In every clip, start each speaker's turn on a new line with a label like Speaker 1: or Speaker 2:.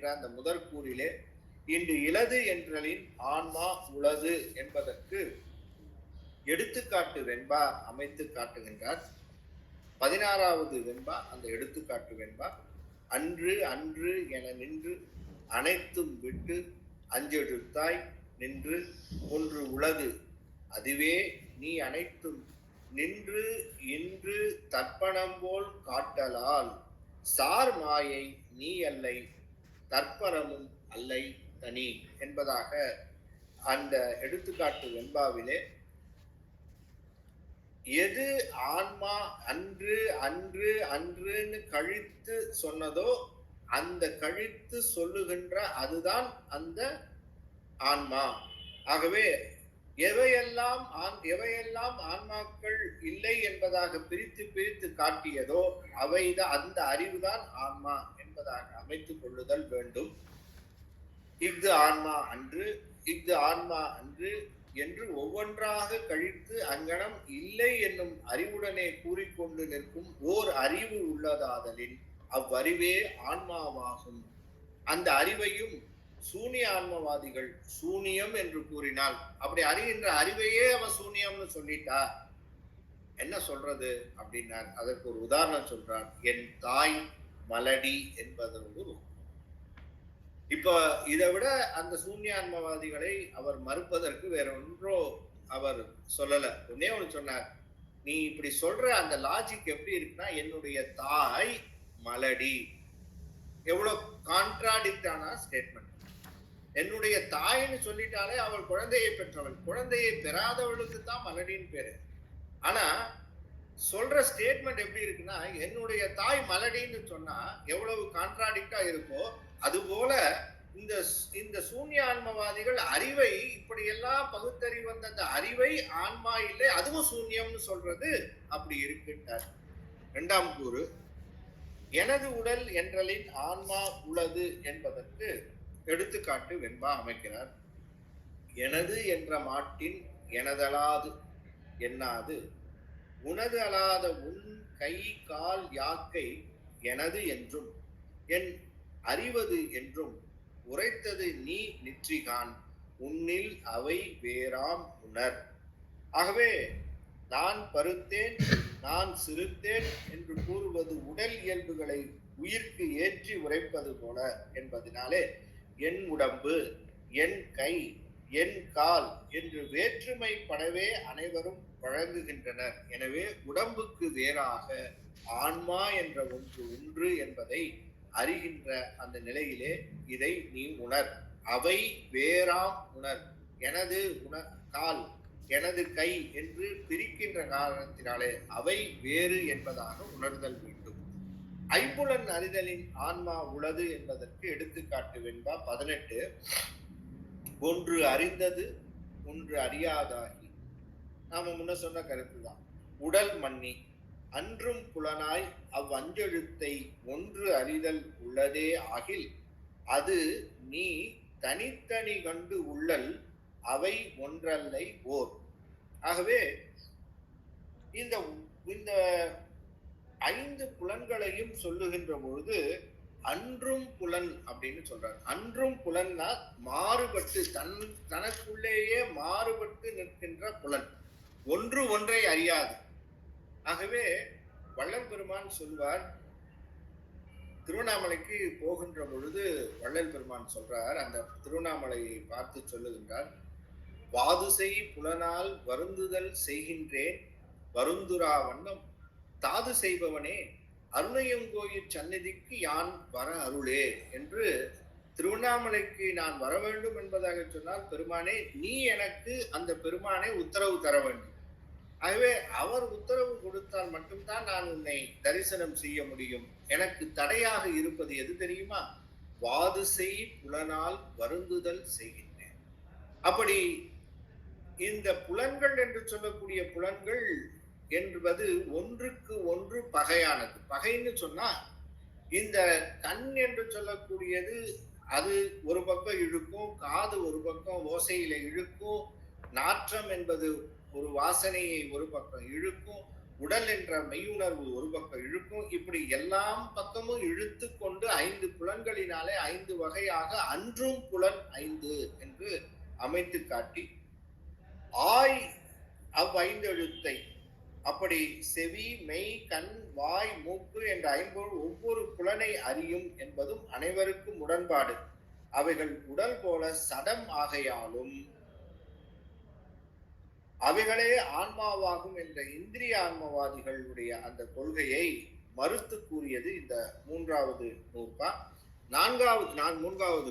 Speaker 1: என்ற அந்த முதற்கூறிலே இன்று இலது என்றலின் ஆன்மா உளது என்பதற்கு எடுத்துக்காட்டு வெண்பா அமைத்து காட்டுகின்றார். 16வது வெண்பா அந்த எடுத்துக்காட்டு வெண்பா. அன்று அன்று என நின்று அனைத்தும் விட்டு அஞ்செழுத்தாய் நின்று ஒன்று உளது அதுவே நீ அனைத்தும் நின்று இன்று தர்ப்பணம் போல் காட்டலால் சார் மாயை நீ அல்லை தற்பரமும் அல்லை தனி என்பதாக அந்த எடுத்துக்காட்டு வெண்பாவிலே எது ஆன்மா அன்று அன்று அன்றுன்னு கழித்து சொன்னதோ அந்த கழித்து சொல்லுகின்ற அதுதான் அந்த ஆன்மா. ஆகவே எவையெல்லாம் ஆன்மாக்கள் இல்லை என்பதாக பிரித்து பிரித்து காட்டியதோ அவைதான் அந்த அறிவுதான் ஆன்மா என்பதாக அமைத்துக் கொள்ளுதல் வேண்டும். இஃது ஆன்மா அன்று இஃது ஆன்மா அன்று என்று ஒவ்வொன்றாக கழித்து அங்கனம் இல்லை என்னும் அறிவுடனே கூறிக்கொண்டு நிற்கும் ஓர் அறிவு உள்ளதாதலின் அவ்வறிவே ஆன்மாவாகும். அந்த அறிவையும் சூனிய ஆன்மவாதிகள் சூனியம் என்று கூறினால் அப்படி அறிகின்ற அறிவையே அவன் சூனியம்னு சொல்லிட்டா என்ன சொல்றது அப்படின்னார். அதற்கு ஒரு உதாரணம் சொல்றார். என் தாய் மலடி என்பதோடு இப்ப இதை விட அந்த சூன்யான்மவாதிகளை அவர் மறுப்பதற்கு வேற ஒன்றோ அவர் சொல்லல. ஒன்னே ஒன்று சொன்னார். நீ இப்படி சொல்ற அந்த லாஜிக் எப்படி இருக்குன்னா என்னுடைய தாய் மலடி. எவ்வளவு கான்ட்ராடிக்டான ஸ்டேட்மெண்ட். என்னுடைய தாய்ன்னு சொல்லிட்டாலே அவள் குழந்தையை பெற்றவள். குழந்தையை பெறாதவளுக்கு தான் மலடின்னு பேரு. ஆனா சொல்ற ஸ்டேட்மெண்ட் எப்படி இருக்குன்னா என்னுடைய தாய் மலடின்னு சொன்னா எவ்வளவு கான்ட்ராடிக்டா இருக்கோ அதுபோல இந்த சூன்ய ஆன்மவாதிகள் அறிவை இப்படியெல்லாம் பகுத்தறிவு வந்த அந்த அறிவை ஆன்மா இல்லை அதுவும் சூன்யம்னு சொல்றது அப்படி இருக்கின்றார். இரண்டாம் கூறு எனது உடல் என்றலின் ஆன்மா உளது என்பதற்கு எடுத்துக்காட்டு வெண்பா அமைக்கிறார். எனது என்ற மாட்டின் எனதலாது எண்ணாது உனது அலாத உன் கை கால் யாக்கை எனது என்றும் என் அறிவது என்றும் உரைத்தது நீ நிற்றிகான் உன்னில் அவை வேறாம் உணர். ஆகவே நான் பருத்தேன் நான் சிறுத்தேன் என்று கூறுவது உடல் இயல்புகளை உயிர்க்கு ஏற்றி உரைப்பது போல என்பதனாலே என் உடம்பு என் கை என் கால் என்று வேற்றுமை படவே அனைவரும் வழங்குகின்றனர். எனவே உடம்புக்கு வேறாக ஆன்மா என்ற ஒன்று என்பதை அறிகின்ற அந்த நிலையிலே இதை நீ உணர். அவை வேறாம் உணர். எனது கால் எனது கை என்று பிரிக்கின்ற காரணத்தினாலே அவை வேறு என்பதாக உணர்தல் வேண்டும். ஐம்புலன் அறிதலின் ஆன்மா உளது என்பதற்கு எடுத்துக்காட்டு வெண்பா 18. ஒன்று அறிந்தது ஒன்று அறியாதாகி. நாம முன்ன சொன்ன கருத்து தான். உடல் மன்னி அன்றும் புலனாய் அவ்வஞ்செழுத்தை ஒன்று அறிதல் உள்ளதே ஆகில் அது நீ தனித்தனி கண்டு உள்ளல் அவை ஒன்றல்லை ஓர். ஆகவே இந்த 5 புலன்களையும் சொல்லுகின்ற பொழுது அன்றும் புலன் அப்படின்னு சொல்றார். அன்றும் புலன்னா மாறுபட்டு தனக்குள்ளேயே மாறுபட்டு நிற்கின்ற புலன். ஒன்று ஒன்றை அறியாது. ஆகவே வள்ளல் பெருமான் சொல்வார். திருவண்ணாமலைக்கு போகின்ற பொழுது வள்ளல் பெருமான் சொல்றார். அந்த திருவண்ணாமலையை பார்த்து சொல்லுகின்றார். வாதுசை புலனால் வருந்துதல் செய்கின்றேன் வருந்துரா வண்ணம் தாது செய்பவனே அருணையங்கோயில் சந்நிதிக்கு யான் வர அருளே என்று திருவண்ணாமலைக்கு நான் வர வேண்டும் என்பதாக சொன்னால் பெருமானே நீ எனக்கு அந்த பெருமானை உத்தரவு தர வேண்டும். ஆகவே அவர் உத்தரவு கொடுத்தால் மட்டும்தான் நான் உன்னை தரிசனம் செய்ய முடியும். எனக்கு தடையாக இருப்பது எது தெரியுமா? வாதுசை புலனால் வருந்துதல் செய்கின்றேன். அப்படி இந்த புலன்கள் என்று சொல்லக்கூடிய புலன்கள் என்பது ஒன்றுக்கு ஒன்று பகையானது. பகைன்னு சொன்னா இந்த கண் என்று சொல்லக்கூடியது அது ஒரு பக்கம் இழுக்கும், காது ஒரு பக்கம் ஓசையில இழுக்கும், நாற்றம் என்பது ஒரு வாசனையை ஒரு பக்கம் இழுக்கும், உடல் என்ற மெய்யுணர்வு ஒரு பக்கம் இழுக்கும். இப்படி எல்லாம் பக்கமும் இழுத்து கொண்டு 5 புலன்களினாலே 5 வகையாக அன்றும் புலன் 5 என்று அமைத்து காட்டி, ஆய் அவ்வைந்தெழுத்தை அப்படி செவி, மெய், கண், வாய், மூக்கு என்ற ஐம்பொருள் ஒவ்வொரு புலனை அறியும் என்பதும் அனைவருக்கும் உடன்பாடு. அவைகள் உடல் போல சடம் ஆகையாலும் அவைகளே ஆன்மாவாகும் என்ற இந்திரிய ஆன்மவாதிகளுடைய அந்த கொள்கையை மறுத்து கூறியது இந்த 3வது நூற்பா. நான்காவது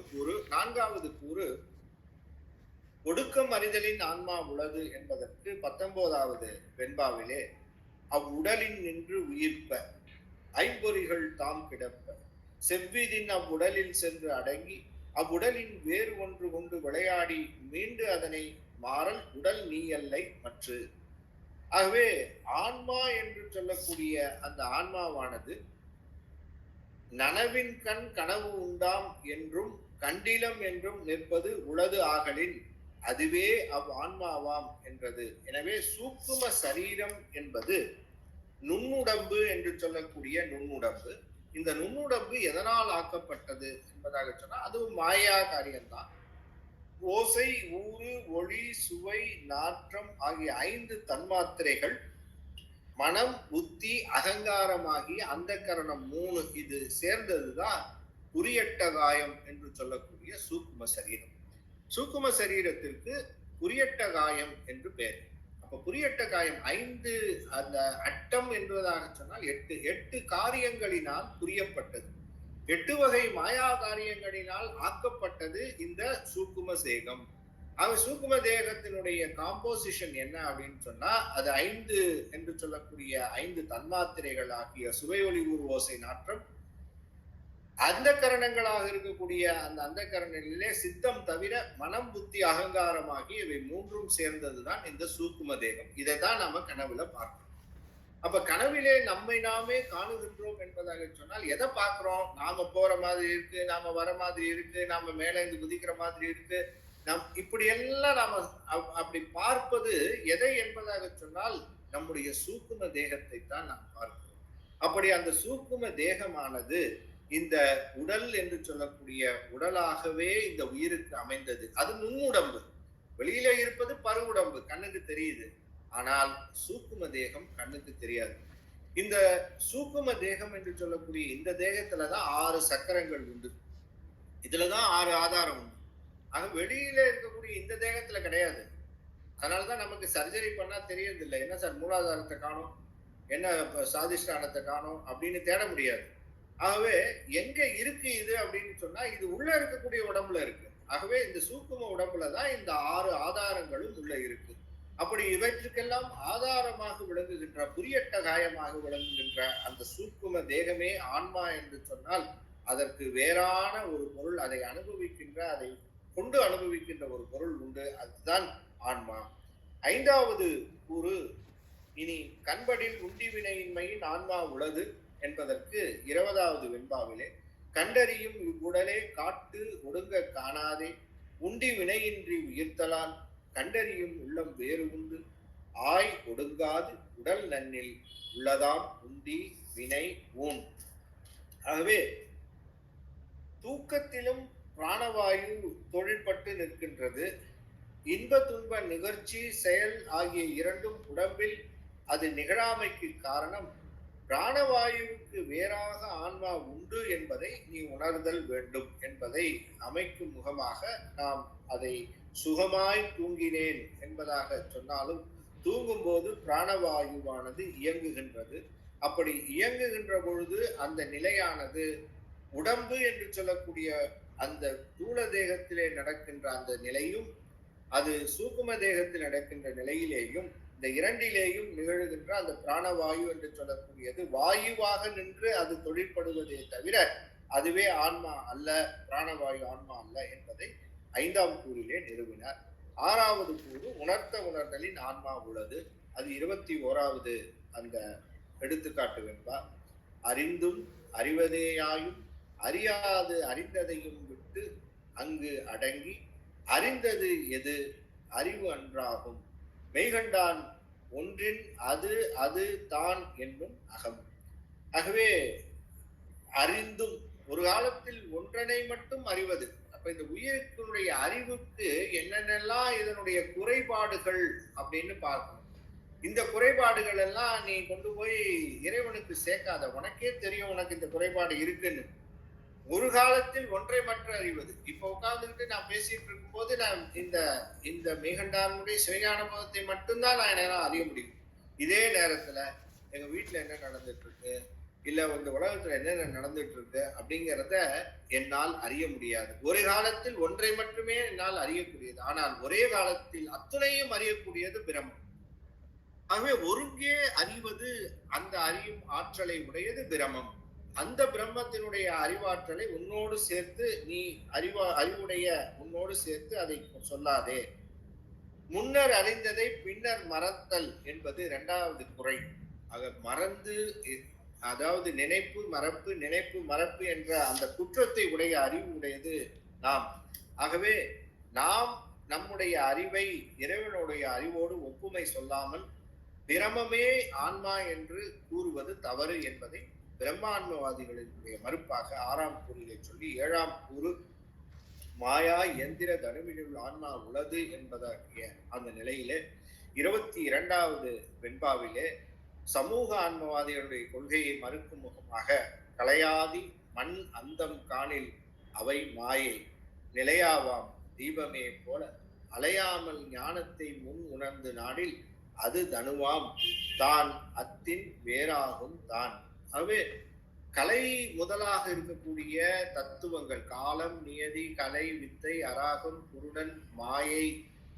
Speaker 1: கூறு ஒடுக்கம் அறிதலின் ஆன்மா உள்ளது என்பதற்கு 19வது வெண்பாவிலே அவ்வுடலின் நின்று உயிர்ப்ப ஐம்பொறிகள் தாம் கிடப்ப செவ்விதின் அவ்வுடலில் சென்று அடங்கி அவ்வுடலின் வேறு ஒன்று கொண்டு விளையாடி மீண்டு அதனை மாறல் உடல் நீ அல்லை மற்று. ஆகவே ஆன்மா என்று சொல்லக்கூடிய அந்த ஆன்மாவானது நனவின் கண் கனவு உண்டாம் என்றும் கண்டிலம் என்றும் நிற்பது உளது ஆகலின் அதுவே அவ் ஆன்மாவாம் என்றது. எனவே சூக்கும சரீரம் என்பது நுண்ணுடம்பு என்று சொல்லக்கூடிய நுண்ணுடம்பு. இந்த நுண்ணுடம்பு எதனால் ஆக்கப்பட்டது என்பதாக சொன்னால் அதுவும் மாயா காரியம்தான். ஓசை, ஊறு, ஒளி, சுவை, நாற்றம் ஆகிய 5 தன்மாத்திரைகள், மனம், புத்தி, அகங்காரமாகிய அந்த கரணம் 3 இது சேர்ந்ததுதான் குறியட்டகாயம் என்று சொல்லக்கூடிய சூக்கும சரீரம். சூக்கும சரீரத்திற்கு குறியட்டகாயம் என்று பெயர். அப்ப குறியட்டகாயம் 5 அந்த அட்டம் என்பதாக சொன்னால் 8 காரியங்களினால் புரியப்பட்டது. 8 வகை மாயா காரியங்களினால் ஆக்கப்பட்டது இந்த சூக்கும தேகம். சூக்கும தேகத்தினுடைய காம்போசிஷன் என்ன அப்படின்னு சொன்னா அது 5 என்று சொல்லக்கூடிய 5 தன்மாத்திரைகள் ஆகிய சுவை, ஒளி, ஊர், ஓசை, நாற்றம், அந்த கரணங்களாக இருக்கக்கூடிய அந்த கரணங்களிலே சித்தம் தவிர மனம், புத்தி, அகங்காரமாகி இவை 3ம் சேர்ந்ததுதான் இந்த சூக்கும தேகம். இதைதான் நாம கனவுல பார்க்கிறோம். அப்ப கனவிலே நம்மை நாமே காணுகின்றோம் என்பதாக சொன்னால் எதை பார்க்கிறோம்? நாம போற மாதிரி இருக்கு, நாம வர மாதிரி இருக்கு, நாம மேல இருந்து குதிக்கிற மாதிரி இருக்கு. இப்படி எல்லாம் நாம அப்படி பார்ப்பது எதை என்பதாக சொன்னால் நம்முடைய சூக்கும தேகத்தை தான் நாம் பார்க்கிறோம். அப்படி அந்த சூக்கும தேகமானது இந்த உடல் என்று சொல்லக்கூடிய உடலாகவே இந்த உயிருக்கு அமைந்தது. அது நுண்ணுடம்பு. வெளியில இருப்பது பரு உடம்பு, கண்ணுக்கு தெரியுது. ஆனால் சூக்கும தேகம் கண்ணுக்கு தெரியாது. இந்த சூக்கும தேகம் என்று சொல்லக்கூடிய இந்த தேகத்துலதான் 6 சக்கரங்கள் உண்டு. இதுலதான் 6 ஆதாரம் உண்டு. ஆக வெளியில இருக்கக்கூடிய இந்த தேகத்துல கிடையாது. அதனாலதான் நமக்கு சர்ஜரி பண்ணா தெரியறது இல்லை. என்ன சார் மூலாதாரத்தை காணும், என்ன சாதிஷ்டானத்தை காணும் அப்படின்னு தேட முடியாது. ஆகவே எங்க இருக்கு இது அப்படின்னு சொன்னா இது உள்ள இருக்கக்கூடிய உடம்புல இருக்கு. ஆகவே இந்த சூக்கும உடம்புலதான் இந்த 6 ஆதாரங்களும் உள்ள இருக்கு. அப்படி இவற்றுக்கெல்லாம் ஆதாரமாக விளங்குகின்ற குறியட்டகாயமாக விளங்குகின்ற அந்த சூக்கும தேகமே ஆன்மா என்று சொன்னால் அதற்கு வேறான ஒரு பொருள், அதை அனுபவிக்கின்ற, அதை கொண்டு அனுபவிக்கின்ற ஒரு பொருள் உண்டு. அதுதான் ஆன்மா. 5வது கூறு இனி கண்படில் உண்டி வினையின்மையின் ஆன்மா உள்ளது என்பதற்கு 20வது வெண்பாவிலே கண்டறியும் இவ்வுடலே காட்டு ஒடுங்க காணாதே உண்டி வினையின்றி உயிர்த்தலான் கண்டறியும் உள்ளம் வேறு உண்டு ஆய் ஒடுங்காது உடல் நன்னில் உள்ளதாம் உண்டி வினை ஊன். ஆகவே தூக்கத்திலும் பிராணவாயு தொழிற்பட்டு நிற்கின்றது. இன்ப துன்ப நிகழ்ச்சி செயல் ஆகிய 2ம் உடம்பில் அது நிகழாமைக்கு காரணம் பிராணவாயுவுக்கு வேறாக ஆன்மா உண்டு என்பதை நீ உணர்தல் வேண்டும் என்பதை அமைக்கும் முகமாக நாம் அதை சுகமாய் தூங்கினேன் என்பதாக சொன்னாலும் தூங்கும் போது பிராணவாயுவானது இயங்குகின்றது. அப்படி இயங்குகின்ற பொழுது அந்த நிலையானது உடம்பு என்று சொல்லக்கூடிய அந்த தூள தேகத்திலே நடக்கின்ற அந்த நிலையும் அது சூக்கும தேகத்தில் நடக்கின்ற நிலையிலேயும் இந்த 2லேயும் நிகழ்கின்ற அந்த பிராணவாயு என்று சொல்லக்கூடியது வாயுவாக நின்று அது தொழிற்படுவதே தவிர அதுவே ஆன்மா அல்ல, பிராணவாயு ஆன்மா அல்ல என்பதை 5ஆம் கூறிலே நிறுவினார். 6வது கூறு உணர்தலின் ஆன்மா உள்ளது. அது 21வது அந்த எடுத்துக்காட்டு வென்பார். அறிந்தும் அறிவதேயாயும் அறியாது அறிந்ததையும் விட்டு அங்கு அடங்கி அறிந்தது எது அறிவு அன்றாகும் மெய்கண்டான் ஒன்றின் அது அது தான் என்னும் அகம். ஆகவே அறிந்தும் ஒரு காலத்தில் ஒன்றனை மட்டும் அறிவது. அப்ப இந்த உயிருக்குடைய அறிவுக்கு என்னென்னலாம் இதனுடைய குறைபாடுகள் அப்படின்னு பார்க்கணும். இந்த குறைபாடுகள் எல்லாம் நீ கொண்டு போய் இறைவனுக்கு சேர்க்காத. உனக்கே தெரியும் உனக்கு இந்த குறைபாடு இருக்குன்னு. ஒரு காலத்தில் ஒன்றை மற்ற அறிவது. இப்ப உட்கார்ந்துகிட்டு நான் பேசிட்டு இருக்கும் போது நான் இந்த இந்த மெய்கண்டானுடைய சிவஞானபதத்தை மட்டும்தான் நான் என்னால அறிய முடியும். இதே நேரத்துல எங்க வீட்டுல என்ன நடந்துட்டு இருக்கு, இல்ல இந்த உலகத்துல என்னென்ன நடந்துட்டு இருக்கு அப்படிங்கிறத என்னால் அறிய முடியாது. ஒரு காலத்தில் ஒன்றை மட்டுமே என்னால் அறியக்கூடியது. ஆனால் ஒரே காலத்தில் அத்துணையும் அறியக்கூடியது பிரம்மம். ஆகவே ஒருங்கே அறிவது, அந்த அறியும் ஆற்றலை உடையது பிரம்மம். அந்த பிரம்மத்தினுடைய அறிவாற்றலை உன்னோடு சேர்த்து நீ அறிவுடைய உன்னோடு சேர்த்து அதை சொல்லாதே. முன்னர் அறிந்ததை பின்னர் மறத்தல் என்பது இரண்டாவது குறை. ஆக மறந்து, அதாவது நினைப்பு மறப்பு, நினைப்பு மறப்பு என்ற அந்த குற்றத்தை உடைய அறிவு உடையது நாம். ஆகவே நாம் நம்முடைய அறிவை இறைவனுடைய அறிவோடு ஒப்புமை சொல்லாமல் பிரமமே ஆன்மா என்று கூறுவது தவறு என்பதை பிரம்மான்மவாதிகளினுடைய மறுப்பாக 6ஆம் கூறிலே சொல்லி 7ஆம் கூறு மாயா எந்திர தனுவினுள் ஆன்மா உள்ளது என்பதாகிய அந்த நிலையிலே 22வது வெண்பாவிலே சமூக ஆன்மவாதிகளுடைய கொள்கையை மறுக்கும் முகமாக கலையாதி மண் அந்தம் காணில் அவை மாயை நிலையாவாம் தீபமே போல அலையாமல் ஞானத்தை முன் உணர்ந்து நாடில் அது தனுவாம் தான் அத்தின் வேறாகும் தான். ஆகவே கலை முதலாக இருக்கக்கூடிய தத்துவங்கள் காலம், நியதி, கலை, வித்தை, அராகம், குருடன், மாயை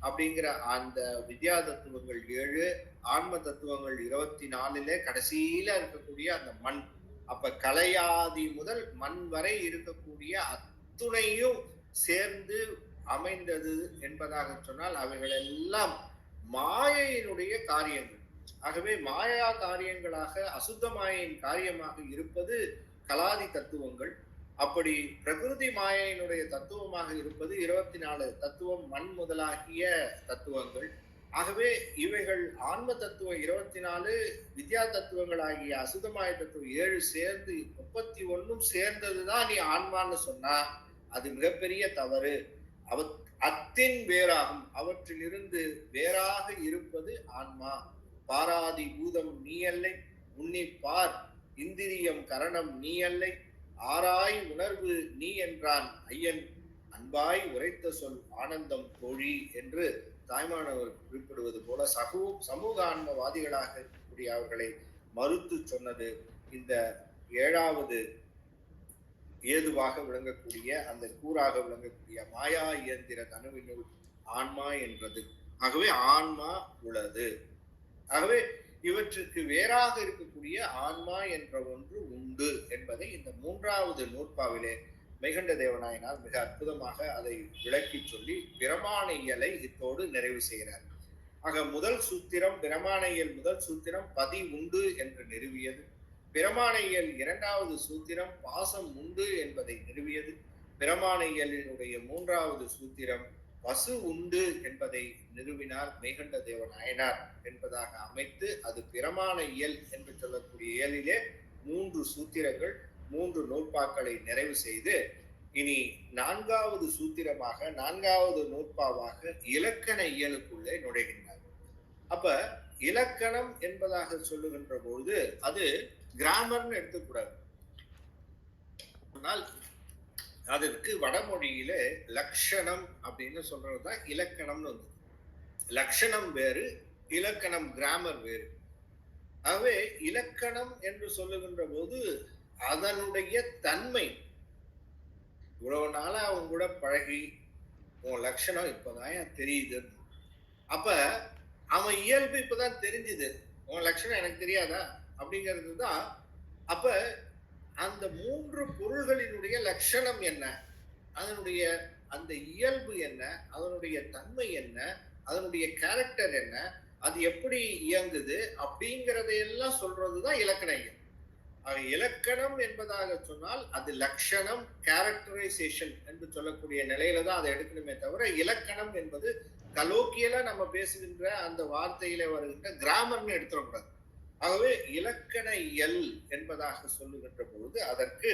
Speaker 1: அப்படிங்கிற அந்த வித்யா தத்துவங்கள் 7, ஆன்ம தத்துவங்கள் 24 கடைசியில இருக்கக்கூடிய அந்த மண். அப்ப கலையாதி முதல் மண் வரை இருக்கக்கூடிய அத்துணையும் சேர்ந்து அமைந்தது என்பதாக சொன்னால் அவைகள் எல்லாம் மாயையினுடைய காரியங்கள். ஆகவே மாயா காரியங்களாக அசுத்த மாயையின் காரியமாக இருப்பது கலாதி தத்துவங்கள். அப்படி பிரகிருதி மாயையினுடைய தத்துவமாக இருப்பது 24 தத்துவம் மண் முதலாகிய தத்துவங்கள். ஆகவே இவைகள் ஆன்ம தத்துவம் 24, வித்யா தத்துவங்கள் ஆகிய அசுதமாய தத்துவம் 7 சேர்ந்து 31 சேர்ந்ததுதான் நீ ஆன்மான்னு சொன்னா அது மிகப்பெரிய தவறு. அத்தின் வேறாகும், அவற்றிலிருந்து வேறாக இருப்பது ஆன்மா. பாராதி பூதம் நீ அல்லை, உன்னிப்பார் இந்திரியம் கரணம் நீ அல்லை, ஆராய் உணர்வு நீ என்றான் ஐயன் அன்பாய் உரைத்த சொல் ஆனந்தம் தோழி என்று தாய்மானவர் குறிப்பிடுவது போல சமூக ஆன்மவாதிகளாக இருக்கக்கூடிய அவர்களை மறுத்து சொன்னது இந்த 7வது ஏதுவாக விளங்கக்கூடிய அந்த கூறாக விளங்கக்கூடிய மாயா இயந்திர தனுவினுள் ஆன்மா என்றது. ஆகவே ஆன்மா உள்ளது. ஆகவே இவற்றுக்கு வேறாக இருக்கக்கூடிய ஆன்மா என்ற ஒன்று உண்டு என்பதை இந்த 3வது நூற்பாவிலே மெய்கண்ட தேவநாயனார் மிக அற்புதமாக அதை விளக்கி சொல்லி பிரமாண இயலை இத்தோடு நிறைவு செய்கிறார். ஆக முதல் சூத்திரம் பிரமாண இயல் முதல் சூத்திரம் பதி உண்டு என்று நிறுவியது. பிரமாண இயல் 2வது சூத்திரம் பாசம் உண்டு என்பதை நிறுவியது. பிரமாண இயலினுடைய 3வது சூத்திரம் பசு உண்டு என்பதை நிறுவினார் மெய்கண்ட தேவநாயனார் என்பதாக அமைத்து அது பிரமாண இயல் என்று சொல்லக்கூடிய இயலிலே 3 சூத்திரங்கள் 3 நூற்பாக்களை நிறைவு செய்து இனி 4வது சூத்திரமாக 4வது நூற்பாவாக இலக்கண இயலுக்குள்ளே நுழைகின்றார். அப்ப இலக்கணம் என்பதாக சொல்லுகின்ற பொழுது அது கிராமர்னு எடுத்துக்கூடாது. ஆனால் அதற்கு வடமொழியில லட்சணம் அப்படின்னு சொல்றதுதான் இலக்கணம்னு வந்து. லட்சணம் வேறு, இலக்கணம் கிராமர் வேறு. ஆகவே இலக்கணம் என்று சொல்லுகின்ற போது அதனுடைய தன்மை. இவ்வளவு நாளா அவங்க கூட பழகி உன் லட்சணம் இப்பதான் தெரியுது. அப்ப அவன் இயல்பு இப்பதான் தெரிஞ்சுது, உன் லட்சணம் எனக்கு தெரியாதா அப்படிங்கிறது தான். அப்ப அந்த 3 பொருள்களினுடைய லட்சணம் என்ன, அதனுடைய அந்த இயல்பு என்ன, அதனுடைய தன்மை என்ன, அதனுடைய கேரக்டர் என்ன, அது எப்படி இயங்குது அப்படிங்கிறதையெல்லாம் சொல்றதுதான் இலக்கண இயல். இலக்கணம் என்பதாக சொன்னால் அது லட்சணம், கேரக்டரைசேஷன் என்று சொல்லக்கூடிய நிலையில தான் அதை எடுக்கணுமே தவிர, இலக்கணம் என்பது கலோக்கியலா நம்ம பேசுகின்ற அந்த வார்த்தையில வருகின்ற கிராமர்னு எடுத்துடக்கூடாது. ஆகவே இலக்கண இயல் என்பதாக சொல்லுகின்ற பொழுது அதற்கு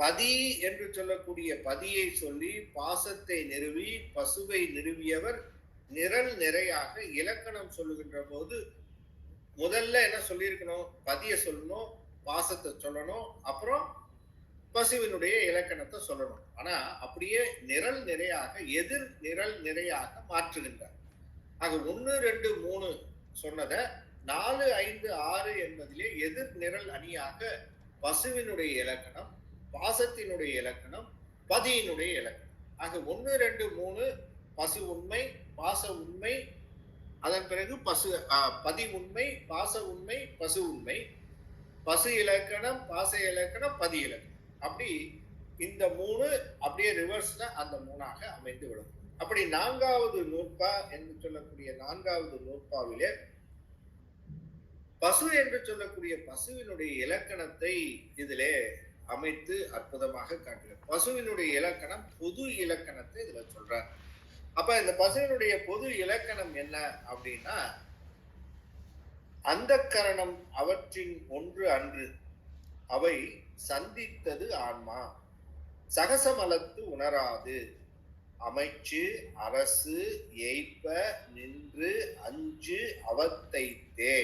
Speaker 1: பதி என்று சொல்லக்கூடிய பதியை சொல்லி பாசத்தை நிறுவி பசுவை நிறுவியவர் நிரல் நிறையாக இலக்கணம் சொல்லுகின்ற போது முதல்ல என்ன சொல்லியிருக்கணும்? பதிய சொல்லணும், பாசத்தை சொல்லணும், அப்புறம் பசுவினுடைய இலக்கணத்தை சொல்லணும். ஆனா அப்படியே நிரல் நிறையாக எதிர் நிரல் நிறையாக மாற்றுகின்றார். ஆக 1, 2, 3 சொன்னதை 4, 5, 6 என்பதிலே எதிர் நிரல் அணியாக பசுவினுடைய இலக்கணம், பாசத்தினுடைய இலக்கணம், பதியினுடைய இலக்கணம். ஆக 1, 2, 3 பசு உண்மை, பாச உண்மை, அதன் பிறகு பதி உண்மை, பாச உண்மை, பசு உண்மை, பசு இலக்கணம், பாச இலக்கணம், பதி இலக்கணம். அப்படி இந்த 3 அப்படியே ரிவர்ஸ்ல அந்த 3ஆக அமைந்து விடும். அப்படி 4வது நூற்பா என்று சொல்லக்கூடிய 4வது நூற்பாவிலே பசு என்று சொல்லக்கூடிய பசுவினுடைய இலக்கணத்தை இதிலே அமைத்து அற்புதமாக காட்டுகிறார். பசுவினுடைய இலக்கணம் பொது இலக்கணத்தை இதுல சொல்றார். அப்ப இந்த பசுவினுடைய பொது இலக்கணம் என்ன அப்படின்னா, அந்த கரணம் அவற்றின் ஒன்று அன்று, அவை சந்தித்தது ஆன்மா, சகசமலத்து உணராது, அமைச்சு அரசு ஏய்ப்ப நின்று அஞ்சு அவத்தைத்தே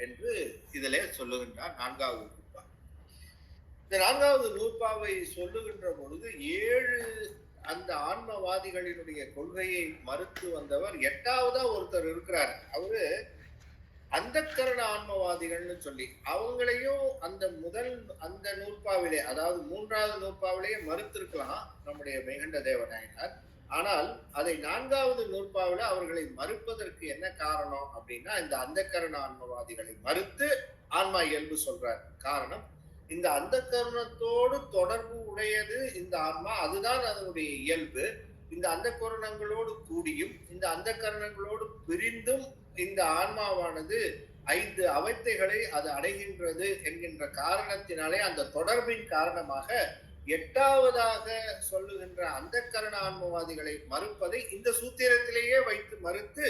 Speaker 1: என்று இதிலே சொல்லுகின்றார் 4வது நூற்பா. இந்த 4வது நூற்பாவை சொல்லுகின்ற பொழுது 7 அந்த ஆன்மவாதிகளினுடைய கொள்கையை மறுத்து வந்தவர் 8வதா ஒருத்தர் இருக்கிறார். அவரு அந்த கரண ஆன்மவாதிகள்னு சொல்லி அவங்களையும் அந்த நூற்பாவிலே, அதாவது 3வது நூற்பாவிலேயே மறுத்திருக்கலாம் நம்முடைய மெய்கண்ட தேவநாயனார். ஆனால் அதை 4வது நூற்பாவில அவர்களை மறுப்பதற்கு என்ன காரணம் அப்படின்னா, இந்த அந்த கரண ஆன்மவாதிகளை மறுத்து ஆன்மா இயல்பு சொல்றார். காரணம், இந்த அந்த கரணத்தோடு தொடர்பு உடையது இந்த ஆன்மா, அதுதான் அதனுடைய இயல்பு. இந்த அந்த கரணங்களோடு கூடியும் இந்த அந்த கரணங்களோடு பிரிந்தும் இந்த ஆன்மாவானது 5 அவத்தைகளை அது அடைகின்றது என்கின்ற காரணத்தினாலே, அந்த தொடர்பின் காரணமாக 8வதாக சொல்லுகின்ற அந்த கரண ஆன்மவாதிகளை மறுப்பதை இந்த சூத்திரத்திலேயே வைத்து மறுத்து,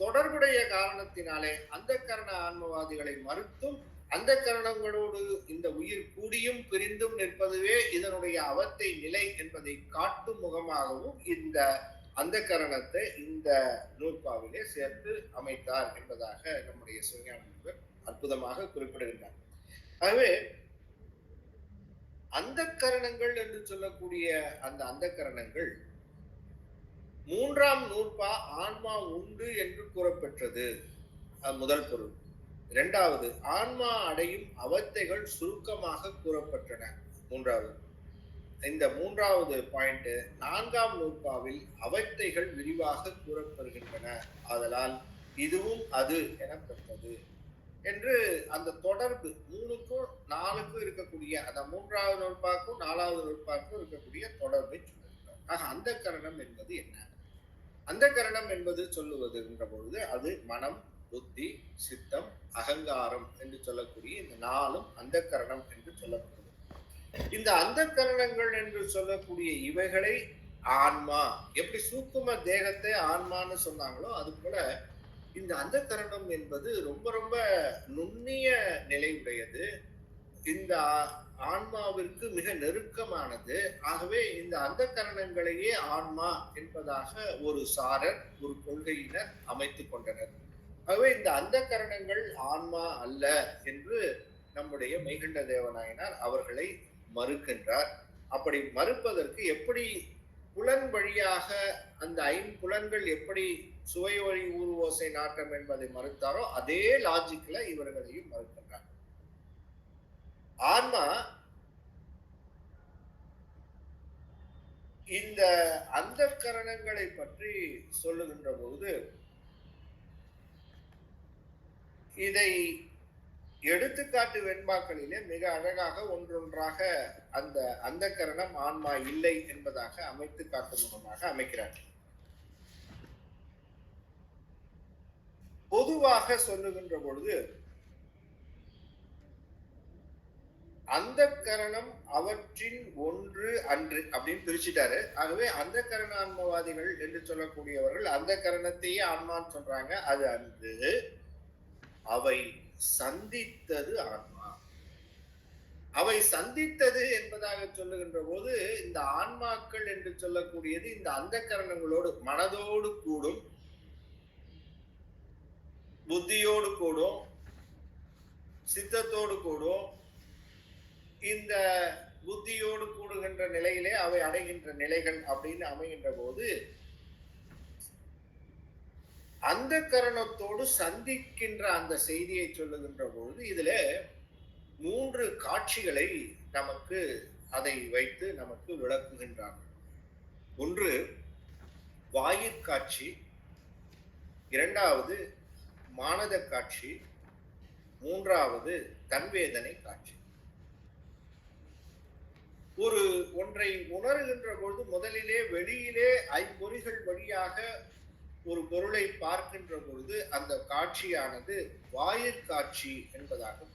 Speaker 1: தொடர்புடைய காரணத்தினாலே அந்த கரண ஆன்மவாதிகளை மறுத்தும் அந்த கரணங்களோடு இந்த உயிர் கூடியும் பிரிந்தும் நிற்பதுவே இதனுடைய அவத்தை நிலை என்பதை காட்டும் முகமாகவும் இந்த அந்த கரணத்தை இந்த நூற்பாவிலே சேர்த்து அமைத்தார் என்பதாக நம்முடைய சிவஞான முனிவர் அற்புதமாக குறிப்பிடுகின்றார். ஆகவே அந்த கரணங்கள் என்று சொல்லக்கூடிய அந்த கரணங்கள் 3ஆம் நூற்பா ஆன்மா உண்டு என்று கூறப்பெற்றது. முதல் பொருள். 2வது, ஆன்மா அடையும் அவத்தைகள் சுருக்கமாக கூறப்பட்டன. 3வது. இந்த 3வது பாயிண்ட் 4ஆம் நூற்பாவில் அவத்தைகள் விரிவாக கூறப்படுகின்றன. ஆதலால் இதுவும் அது எனப்பட்டது என்று அந்த தொடர்பு 3க்கும் 4க்கும் இருக்கக்கூடிய அந்த 3வது நூற்பாக்கும் 4வது நூற்பாக்கும் இருக்கக்கூடிய தொடர்பை சொல்லுகிறார். ஆக அந்த கரணம் என்பது என்ன? அந்த கரணம் என்பது சொல்லுவது என்ற பொழுது அது மனம், புத்தி, சித்தம், அகங்காரம் என்று சொல்லக்கூடிய இந்த 4ம் அந்த கரணம் என்று சொல்லப்படுது. இந்த அந்த கரணங்கள் என்று சொல்லக்கூடிய இவைகளை ஆன்மா, எப்படி சூக்கும தேகத்தை ஆன்மான்னு சொன்னாங்களோ அது போல இந்த அந்த கரணம் என்பது ரொம்ப ரொம்ப நுண்ணிய நிலை உடையது, இந்த ஆன்மாவிற்கு மிக நெருக்கமானது. ஆகவே இந்த அந்த கரணங்களையே ஆன்மா என்பதாக ஒரு சாரர், ஒரு கொள்கையினர் அமைத்துக் கொண்டனர். ஆகவே இந்த அந்த கரணங்கள் ஆன்மா அல்ல என்று நம்முடைய மெய்கண்ட தேவநாயனார் அவர்களை மறுக்கின்றார். அப்படி மறுப்பதற்கு எப்படி புலன் வழியாக அந்த 5 புலன்கள் எப்படி சுவை வழி ஊர் ஓசை நாட்டம் என்பதை மறுத்தாரோ அதே லாஜிக்ல இவர்களையும் மறுக்கின்றார். ஆன்மா இந்த அந்த கரணங்களை பற்றி சொல்லுகின்ற போது இதை எடுத்துக்காட்டு வெண்பாக்களிலே மிக அழகாக ஒன்றொன்றாக அந்த அந்த கரணம் ஆன்மா இல்லை என்பதாக அமைத்து காட்டும் முகமாக அமைக்கிறார். பொதுவாக சொல்லுகின்ற பொழுது அந்த கரணம் அவற்றின் ஒன்று அன்று அப்படின்னு பிரிச்சுட்டாரு. ஆகவே அந்த கரண ஆன்மவாதிகள் என்று சொல்லக்கூடியவர்கள் அந்த கரணத்தையே ஆன்மான்னு சொல்றாங்க. அது அன்று. அவை சந்தித்தது ஆன்மா. அவை சந்தித்தது என்பதாக சொல்லுகின்ற போது இந்த ஆன்மாக்கள் என்று சொல்லக்கூடியது இந்த அந்த கரணங்களோடு மனதோடு கூடும், புத்தியோடு கூடும், சித்தத்தோடு கூடும். இந்த புத்தியோடு கூடுகின்ற நிலையிலே அவை அடைகின்ற நிலைகள் அப்படின்னு அமைகின்ற போது அந்த கரணத்தோடு சந்திக்கின்ற அந்த செய்தியை சொல்லுகின்ற பொழுது இதுல 3 காட்சிகளை நமக்கு அதை வைத்து நமக்கு விளக்குகின்றார்கள். ஒன்று வாயிற்காட்சி, இரண்டாவது மானத காட்சி, மூன்றாவது தன்வேதனை காட்சி. ஒரு ஒன்றை உணர்கின்ற பொழுது முதலிலே வெளியிலே ஐம்பொறிகள் வழியாக ஒரு பொருளை பார்க்கின்ற பொழுது அந்த காட்சியானது வாயிற்காட்சி என்பதாகும்.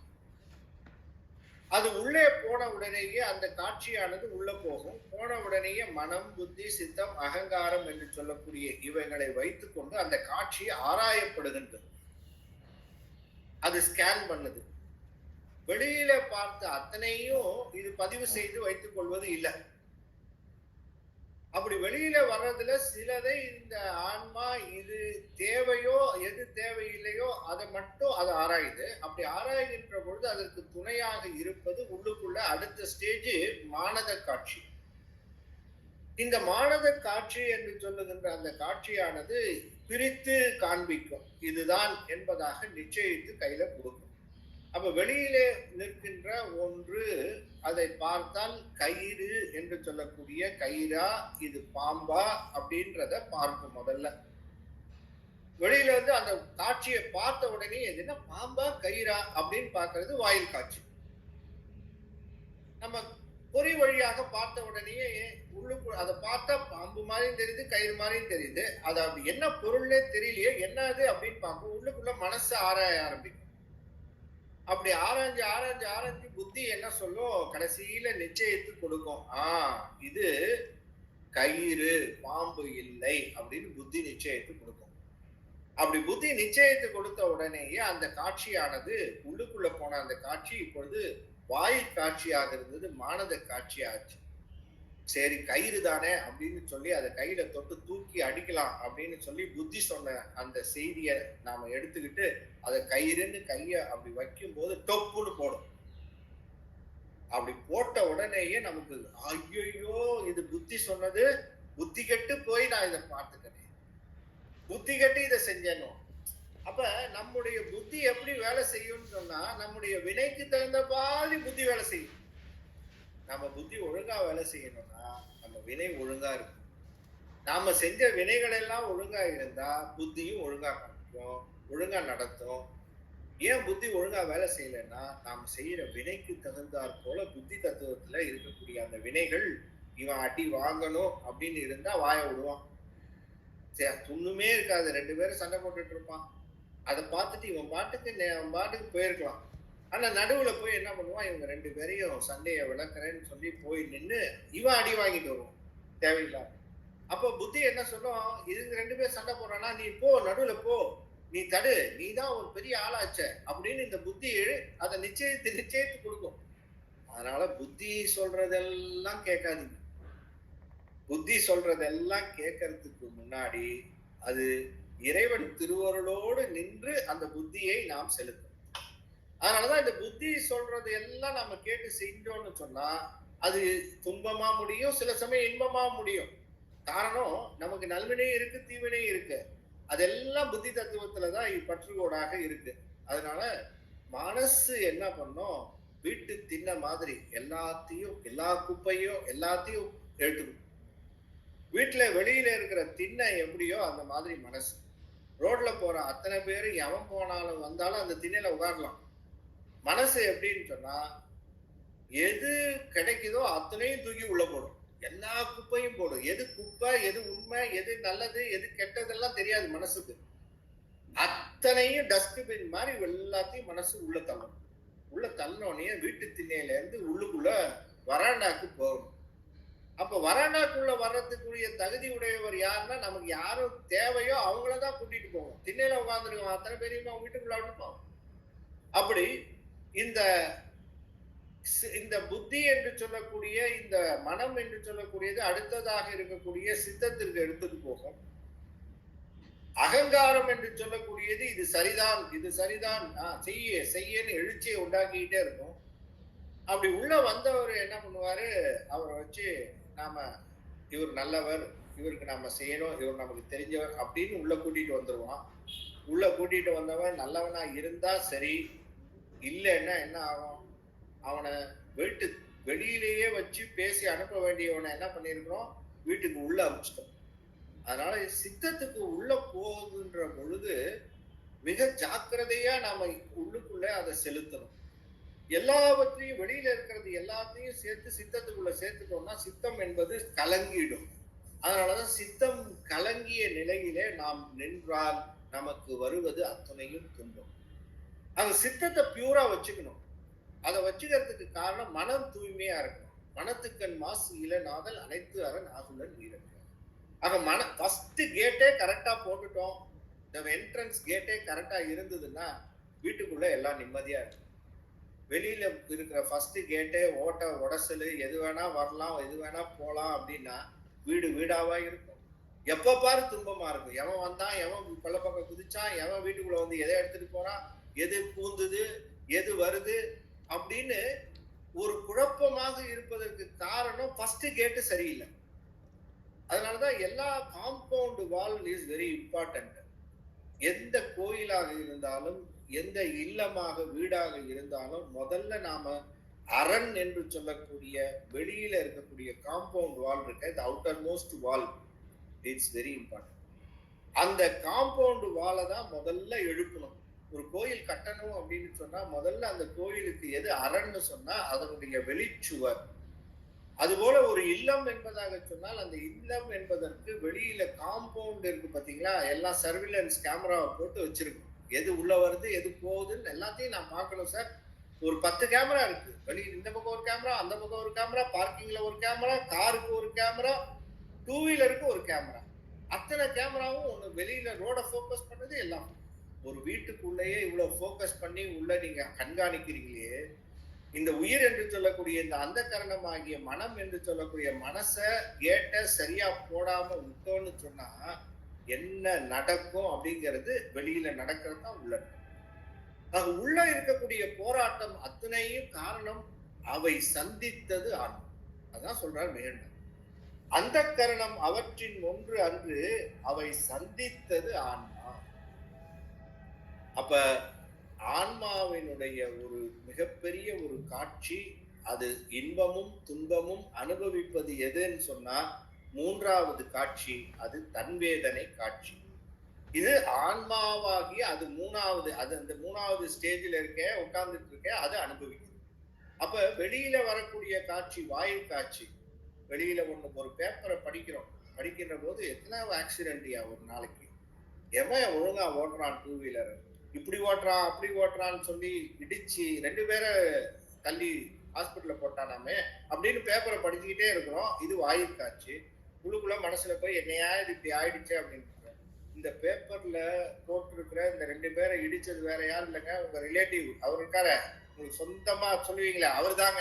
Speaker 1: அது உள்ளே போன உடனேயே அந்த காட்சியானது உள்ள போகும். போன உடனேயே மனம், புத்தி, சித்தம், அகங்காரம் என்று சொல்லக்கூடிய இவைகளை வைத்துக் கொண்டு அந்த காட்சி ஆராயப்படுகின்றது. அது ஸ்கேன் பண்ணுது. வெளியில பார்த்த அத்தனையும் இது பதிவு செய்து வைத்துக் கொள்வது இல்லை. அப்படி வெளியில வர்றதுல சிலதை இந்த ஆன்மா இது தேவையோ எது தேவையில்லையோ அதை மட்டும் அதை ஆராயுது. அப்படி ஆராய்கின்ற பொழுது அதற்கு துணையாக இருப்பது உள்ளுக்குள்ள அடுத்த ஸ்டேஜ் மானத காட்சி. இந்த மானத காட்சி என்று சொல்லுகின்ற அந்த காட்சியானது பிரித்து காண்பிக்கும், இதுதான் என்பதாக நிச்சயித்து கையில கொடுக்கும். அப்ப வெளியிலே நிற்கின்ற ஒன்று அதை பார்த்தால் கயிறு என்று சொல்லக்கூடிய கயிறா இது பாம்பா அப்படின்றத பார்க்கும். முதல்ல வெளியில வந்து அந்த காட்சியை பார்த்த உடனே எதுனா பாம்பா கயிறா அப்படின்னு பார்க்கறது வாயில் காட்சி. நம்ம பொறி வழியாக பார்த்த உடனே உள்ளுக்கு அதை பார்த்தா பாம்பு மாதிரியும் தெரியுது, கயிறு மாதிரியும் தெரியுது. அது அப்படி என்ன பொருள்னே தெரியலையே, என்னது அப்படின்னு பார்க்கும். உள்ளுக்குள்ள மனசு ஆராய ஆரம்பிக்கும். அப்படி ஆராய்ஞ்சு ஆராய்ஞ்சு ஆராய்ஞ்சு புத்தி என்ன சொல்லும், கடைசியில நிச்சயித்து கொடுக்கும். இது கயிறு, பாம்பு இல்லை அப்படின்னு புத்தி நிச்சயித்து கொடுக்கும். அப்படி புத்தி நிச்சயித்து கொடுத்த உடனேயே அந்த காட்சியானது உள்ளுக்குள்ள போன அந்த காட்சி இப்பொழுது வாயு காட்சியாக இருந்தது, மானத காட்சி ஆச்சு. சரி கயிறு தானே அப்படின்னு சொல்லி அதை கையில தொட்டு தூக்கி அடிக்கலாம் அப்படின்னு சொல்லி புத்தி சொன்ன அந்த செய்தியை நாம எடுத்துக்கிட்டு அதை கயிறுன்னு கைய அப்படி வைக்கும் போது டொப்புன்னு போடும். அப்படி போட்ட உடனேயே நமக்கு ஐயோ இது புத்தி சொன்னது, புத்தி கெட்டு போய் நான் இதை பார்த்துக்கிறேன், புத்தி கெட்டு இதை செஞ்சேனோ. அப்ப நம்முடைய புத்தி எப்படி வேலை செய்யும்னு சொன்னா நம்முடைய வினைக்கு தகுந்த மாதிரி புத்தி வேலை செய்யும். நம்ம புத்தி ஒழுங்கா வேலை செய்யணும்னா நம்ம வினை ஒழுங்கா இருக்கும். நாம செஞ்ச வினைகள் எல்லாம் ஒழுங்கா இருந்தா புத்தியும் ஒழுங்கா காமிக்கும், ஒழுங்கா நடத்தும். ஏன் புத்தி ஒழுங்கா வேலை செய்யலைன்னா நாம செய்யற வினைக்கு தகுந்தாற் போல புத்தி தத்துவத்துல இருக்கக்கூடிய அந்த வினைகள் இவன் அடி வாங்கணும் அப்படின்னு இருந்தா வாய விடுவான். சரி துண்ணுமே இருக்காது, 2 பேரும் சண்டை போட்டுட்டு இருப்பான். அதை பார்த்துட்டு இவன் பாட்டுக்கு போயிருக்கலாம். ஆனா நடுவுல போய் என்ன பண்ணுவான், இவங்க 2 பேரையும் சண்டையை விளக்குறேன்னு சொல்லி போய் நின்று இவன் அடி வாங்கிட்டு வருவான் தேவையில்லாம. அப்போ புத்தி என்ன சொல்லும், இதுங்க 2 பேர் சண்டை போடுறானா நீ போ, நடுவுல போ, நீ தடு, நீ தான் ஒரு பெரிய ஆளாச்ச அப்படின்னு இந்த புத்தி அதை நிச்சயித்து கொடுக்கும். அதனால புத்தி சொல்றதெல்லாம் கேட்காதீங்க. புத்தி சொல்றதெல்லாம் கேட்கறதுக்கு முன்னாடி அது இறைவன் திருவருளோடு நின்று அந்த புத்தியை நாம் செலுத்தணும். அதனாலதான் இந்த புத்தி சொல்றது எல்லாம் நம்ம கேட்டு செஞ்சோம்னு சொன்னா அது துன்பமா முடியும், சில சமயம் இன்பமா முடியும். காரணம் நமக்கு நல்வினையும் இருக்கு, தீவினையும் இருக்கு. அதெல்லாம் புத்தி தத்துவத்துலதான் பற்றுகோடாக இருக்கு. அதனால மனசு என்ன பண்ணும், வீட்டு தின்ன மாதிரி எல்லாத்தையும் எல்லா குப்பையும் எல்லாத்தையும் எடுத்துக்கும். வீட்டுல வெளியில இருக்கிற திண்ணை எப்படியோ அந்த மாதிரி மனசு. ரோட்ல போற அத்தனை பேரும் எவன் போனாலும் வந்தாலும் அந்த திண்ணையில உட்காரலாம். மனசு எப்படின்னு சொன்னா எது கிடைக்குதோ அத்தனையும் தூக்கி உள்ள போடும், எல்லா குப்பையும் போடும். எது குப்பை, எது உண்மை, எது நல்லது, எது கெட்டதெல்லாம் தெரியாது மனசுக்கு. அத்தனையும் டஸ்ட்பின் மாதிரி எல்லாத்தையும் மனசு உள்ள தள்ளும். உள்ள தள்ளனோடனே வீட்டு திண்ணையில இருந்து உள்ளுக்குள்ள வராண்டாக்கு போகணும். அப்ப வராண்டாக்குள்ள வர்றதுக்குரிய தகுதி உடையவர் யாருன்னா, நமக்கு யாரும் தேவையோ அவங்களதான் கூட்டிட்டு போவோம். திண்ணையில உட்கார்ந்துருக்கோம் அத்தனை பேரையுமே வீட்டுக்குள்ள அனுப்போம். அப்படி இந்த இந்த புத்தி என்று சொல்லக்கூடிய இந்த மனம் என்று சொல்லக்கூடியது அடுத்ததாக இருக்கக்கூடிய சித்தத்திற்கு எடுத்துட்டு போகும். அகங்காரம் என்று சொல்லக்கூடியது இது சரிதான், இது சரிதான், செய்ய செய்யன்னு எழுச்சியை உண்டாக்கிட்டே இருக்கும். அப்படி உள்ள வந்தவர் என்ன பண்ணுவாரு, அவரை வச்சு நாம இவர் நல்லவர், இவருக்கு நாம செய்யணும், இவர் நமக்கு தெரிஞ்சவர் அப்படின்னு உள்ள கூட்டிட்டு வந்துருவான். உள்ள கூட்டிட்டு வந்தவன் நல்லவனா இருந்தா சரி, இல்லைன்னா என்ன ஆகும், அவனை வீட்டு வெளியிலேயே வச்சு பேசி அனுப்ப வேண்டியவனை என்ன பண்ணிருக்கிறோம், வீட்டுக்கு உள்ள அனுப்பிச்சிட்டோம். அதனால சித்தத்துக்கு உள்ள போகுதுன்ற பொழுது மிக ஜாக்கிரதையா நாம உள்ளுக்குள்ள அதை செலுத்தணும். எல்லாவற்றையும் வெளியில இருக்கிறது எல்லாத்தையும் சேர்த்து சித்தத்துக்குள்ள சேர்த்துட்டோம்னா சித்தம் என்பது கலங்கிடும். அதனாலதான் சித்தம் கலங்கிய நிலையிலே நாம் நின்றால் நமக்கு வருவது அத்தனையும் துன்பம். அந்த சித்தத்தை பியூரா வச்சுக்கணும். அதை வச்சுக்கிறதுக்கு காரணம் மனம் தூய்மையா இருக்கணும். மனத்துக்கண் மாசு இளநாதல் அனைத்து அரண் ஆகுலன் வீரன். ஆக ஃபர்ஸ்ட் கேட்டே கரெக்டா போட்டுட்டோம், இந்த என்ட்ரன்ஸ் கேட்டே கரெக்டா இருந்ததுன்னா வீட்டுக்குள்ள எல்லாம் நிம்மதியா இருக்கும். வெளியில இருக்கிற ஃபர்ஸ்ட் கேட்டே ஓட்ட உடசல், எது வேணா வரலாம், எது வேணா போலாம் அப்படின்னா வீடு வீடாவா இருக்கும். எப்ப பாரு துன்பமா இருக்கும். எவன் வந்தான், எவன் கொல்ல பக்கம் குதிச்சான், எவன் வீட்டுக்குள்ள வந்து எதை எடுத்துட்டு போறான், எது பூந்துது, எது வருது அப்படின்னு ஒரு குழப்பமாக இருப்பதற்கு காரணம் ஃபர்ஸ்ட் கேட்டு சரியில்லை. அதனாலதான் எல்லா compound wall is very important. எந்த கோயிலாக இருந்தாலும், எந்த இல்லமாக வீடாக இருந்தாலும் முதல்ல நாம அரண் என்று சொல்லக்கூடிய வெளியில இருக்கக்கூடிய காம்பவுண்ட் வால் இருக்க, இந்த outer most wall it's very important. அந்த காம்பவுண்ட் வாலை தான் முதல்ல எழுப்பணும். ஒரு கோயில் கட்டணும் அப்படின்னு சொன்னா முதல்ல அந்த கோயிலுக்கு எது அரண்னு சொன்னா அதனுடைய வெளிச்சுவர். அதுபோல ஒரு இல்லம் என்பதாக சொன்னால் அந்த இல்லம் என்பதற்கு வெளியில காம்பவுண்ட் இருக்கு பாத்தீங்களா, எல்லாம் சர்விலன்ஸ் கேமராவை போட்டு வச்சிருக்கும். எது உள்ள வருது, எது போகுதுன்னு எல்லாத்தையும் நான் பார்க்கணும் சார். ஒரு 10 கேமரா இருக்கு. வெளியில் இந்த பக்கம் ஒரு கேமரா, அந்த பக்கம் ஒரு கேமரா, பார்க்கிங்ல ஒரு கேமரா, காருக்கு ஒரு கேமரா, டூ வீலருக்கு ஒரு கேமரா. அத்தனை கேமராவும் ஒண்ணு வெளியில ரோட போக்கஸ் பண்ணது எல்லாம். ஒரு வீட்டுக்குள்ளேயே இவ்வளவு போக்கஸ் பண்ணி உள்ள நீங்க கண்காணிக்கிறீங்களே, இந்த உயிர் என்று சொல்லக்கூடிய இந்த அந்த கரணமாகிய மனம் என்று சொல்லக்கூடிய மனச கேட்ட சரியா போடாம விட்டோன்னு சொன்னா என்ன நடக்கும் அப்படிங்கிறது வெளியில நடக்கிறது தான் உள்ள. உள்ள இருக்கக்கூடிய போராட்டம் அத்தனையும் காரணம் அவை சந்தித்தது ஆன்மா. அதான் சொல்றார் மேலும், அந்த கரணம் அவற்றின் ஒன்று அன்று அவை சந்தித்தது ஆன்மா. அப்ப ஆன்மாவினுடைய ஒரு மிகப்பெரிய ஒரு காட்சி, அது இன்பமும் துன்பமும் அனுபவிப்பது எதுன்னு சொன்னா மூன்றாவது காட்சி, அது தன்வேதனை காட்சி. இது ஆன்மாவாகி அது மூணாவது, அது அந்த மூணாவது ஸ்டேஜில் இருக்க உட்கார்ந்துட்டு இருக்க அது அனுபவிக்குது. அப்ப வெளியில வரக்கூடிய காட்சி வாயு காட்சி. வெளியில ஒரு பேப்பரை படிக்கிற போது எத்தனை ஆக்சிடென்ட்யா ஒரு நாளைக்கு, எவன் ஒழுங்கா ஓட்டுறான், டூ வீலர் இப்படி ஓட்டுறான் அப்படி ஓட்டுறான்னு சொல்லி இடிச்சு 2 பேரை தள்ளி ஹாஸ்பிட்டல்ல போட்டானாமே அப்படின்னு பேப்பரை படிச்சுக்கிட்டே இருக்கிறோம். இது வாயு காட்சி. உள்ளுக்குள்ள மனசுல போய் என்னையா இது இப்படி ஆயிடுச்சு அப்படின்னு. இந்த பேப்பர்ல போட்டிருக்கிற இந்த 2 பேரை இடிச்சது வேற யாரும் இல்லைங்க, உங்க ரிலேட்டிவ். அவர் இருக்காரு, உங்களுக்கு சொந்தமா சொல்லுவீங்களே அவர் தாங்க.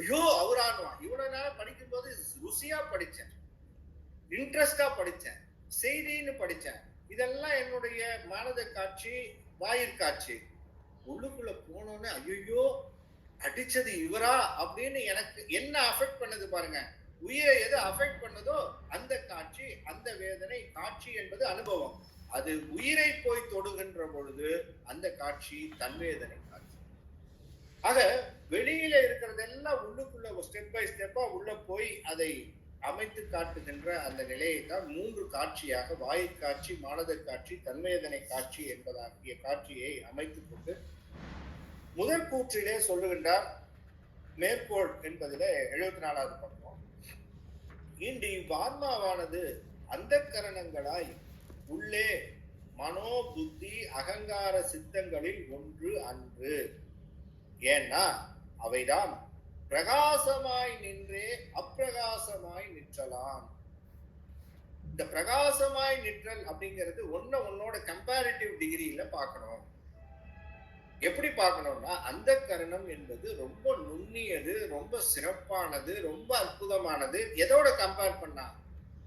Speaker 1: ஐயோ அவரானுவான். இவ்வளவு நேரம் படிக்கும் போது ருசியா படிச்சேன், இன்ட்ரெஸ்டா படிச்சேன், செய்தின்னு படிச்சேன். இதெல்லாம் என்னுடைய மனத காட்சி, வாயிற்காட்சி. உள்ளுக்குள்ள போனோன்னு ஐயோ அடிச்சது இவரா அப்படின்னு எனக்கு என்ன அஃபெக்ட் பண்ணது பாருங்க. உயிரை எது அஃபெக்ட் பண்ணதோ அந்த காட்சி, அந்த வேதனை. காட்சி என்பது அனுபவம். அது உயிரை போய் தொடுகின்ற பொழுது அந்த காட்சி தன்வேதனை காட்சி. ஆக வெளியில இருக்கிறதெல்லாம் உள்ளுக்குள்ள ஸ்டெப் பை ஸ்டெப்பா உள்ள போய் அதை அமைத்து காட்டுகின்ற அந்த நிலையை தான் 3 காட்சியாக வாயு காட்சி, மானத காட்சி, தன்வேதனை காட்சி என்பதாகிய காட்சியை அமைத்துக் கொண்டு முதல் கூற்றிலே சொல்லுகின்றார். மேற்கோள் என்பதிலே 74வது பக்கம். இன்று இவ்வான்மாவானது அந்த கரணங்களாய் உள்ளே மனோ புத்தி அகங்கார சித்தங்களில் ஒன்று அன்று. ஏன்னா அவைதான் பிரகாசமாய் நின்றே அப்பிரகாசமாய் நிற்றலாம். இந்த பிரகாசமாய் நிற்றல் அப்படிங்கிறது உன்னோட கம்பேரிட்டிவ் டிகிரியில பார்க்கணும். எப்படி பார்க்கணும்னா, அந்த கரணம் என்பது ரொம்ப நுண்ணியது, ரொம்ப சிறப்பானது, ரொம்ப அற்புதமானது. எதோட கம்பேர் பண்ணா,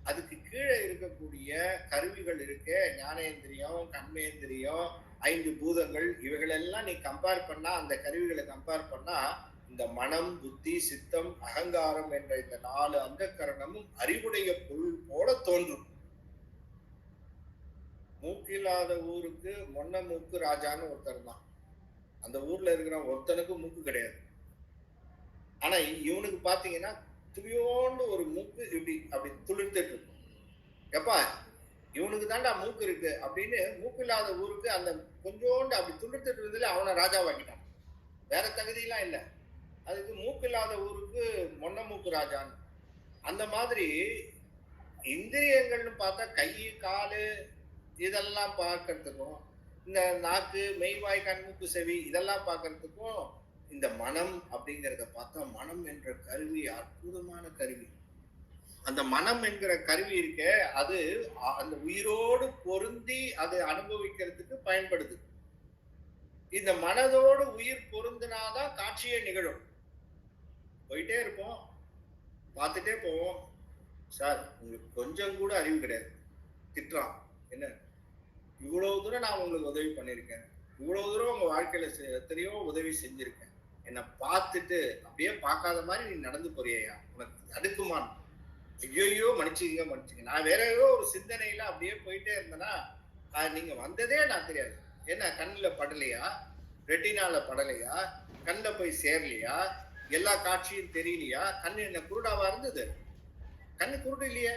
Speaker 1: அதுக்கு கீழே இருக்கக்கூடிய கருவிகள் இருக்கு, ஞானேந்திரியம், கர்மேந்திரியம், 5 பூதங்கள், இவைகளெல்லாம் நீ கம்பேர் பண்ணா, அந்த கருவிகளை கம்பேர் பண்ணா, இந்த மனம், புத்தி, சித்தம், அகங்காரம் என்ற இந்த 4 அந்த கரணமும் அறிவுடைய பொருள் போல தோன்றும். மூக்கில்லாத ஊருக்கு மொன்ன மூக்கு ராஜான்னு ஒருத்தர் தான். அந்த ஊர்ல இருக்கிற ஒருத்தனுக்கும் மூக்கு கிடையாது. ஆனா இவனுக்கு பாத்தீங்கன்னா துளியோண்டு ஒரு மூக்கு இப்படி அப்படி துளிர்த்துட்டு இருக்கும். எப்பா இவனுக்கு தாண்டா மூக்கு இருக்கு அப்படின்னு மூக்கு இல்லாத ஊருக்கு அந்த கொஞ்சோண்டு அப்படி துளிர்த்துட்டு இருந்ததுல அவனை ராஜாவாக்கிட்டான். வேற தகுதியெல்லாம் இல்லை. அதுக்கு மூக்கு இல்லாத ஊருக்கு மொன்ன மூக்கு ராஜான்னு. அந்த மாதிரி இந்திரியங்கள்னு பார்த்தா கை, காலு இதெல்லாம் பார்க்கறதுக்கும், இந்த நாக்கு, மெய்வாய், கண், மூக்கு, செவி இதெல்லாம் பார்க்கறதுக்கும், இந்த மனம் அப்படிங்கிறத பார்த்தா மனம் என்ற கருவி அற்புதமான கருவி. அந்த மனம் என்கிற கருவி இருக்க, அது அந்த உயிரோடு பொருந்தி அதை அனுபவிக்கிறதுக்கு பயன்படுது. இந்த மனதோடு உயிர் பொருந்தினாதான் காட்சியே நிகழும். போயிட்டே இருப்போம், பார்த்துட்டே போவோம். சார் உங்களுக்கு கொஞ்சம் கூட அறிவு கிடையாது. திட்டுறான், என்ன இவ்வளவு தூரம் நான் உங்களுக்கு உதவி பண்ணியிருக்கேன், இவ்வளவு தூரம் உங்க வாழ்க்கையில எத்தனையோ உதவி செஞ்சிருக்கேன், என்னை பார்த்துட்டு அப்படியே பார்க்காத மாதிரி நீ நடந்து போறியா, உனக்கு அடுக்குமான், ஐயோ மன்னிச்சுங்க, நான் வேற ஏதோ ஒரு சிந்தனையில அப்படியே போயிட்டே இருந்தேன்னா நீங்க வந்ததே நான் தெரியாது. என்ன கண்ணுல படலையா, ரெட்டினால படலையா, கண்ணில் போய் சேரலையா, எல்லா காட்சியும் தெரியலையா, கண்ணு என்ன குருடாவா இருந்தது? கண்ணு குருடு இல்லையே,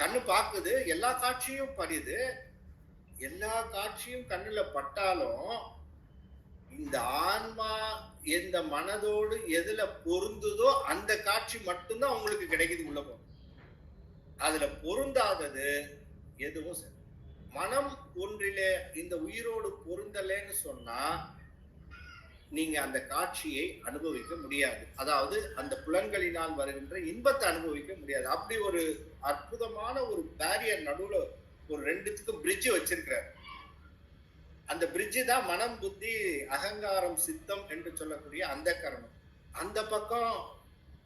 Speaker 1: கண்ணு பார்க்குது, எல்லா காட்சியும் படியுது. எல்லா காட்சியும் கண்ணுல பட்டாலும் இந்த ஆன்மா எந்த மனதோடு எதுல பொருந்துதோ அந்த காட்சி மட்டும்தான் உங்களுக்கு கிடைக்குது உள்ள போகும். அதுல பொருந்தாதது எதுவும் சரி. மனம் ஒன்றிலே இந்த உயிரோடு பொருந்தலைன்னு சொன்னா நீங்க அந்த காட்சியை அனுபவிக்க முடியாது. அதாவது அந்த புலன்களினால் வருகின்ற இன்பத்தை அனுபவிக்க முடியாது. அப்படி ஒரு அற்புதமான ஒரு பேரியர் நடுவுல ஒரு ரெண்டுத்துக்கும் பிரிட்ஜ் வச்சிருக்கிறார். அந்த பிரிட்ஜ் தான் மனம், புத்தி, அகங்காரம், சித்தம் என்று சொல்லக்கூடிய அந்த கரணம். அந்த பக்கம்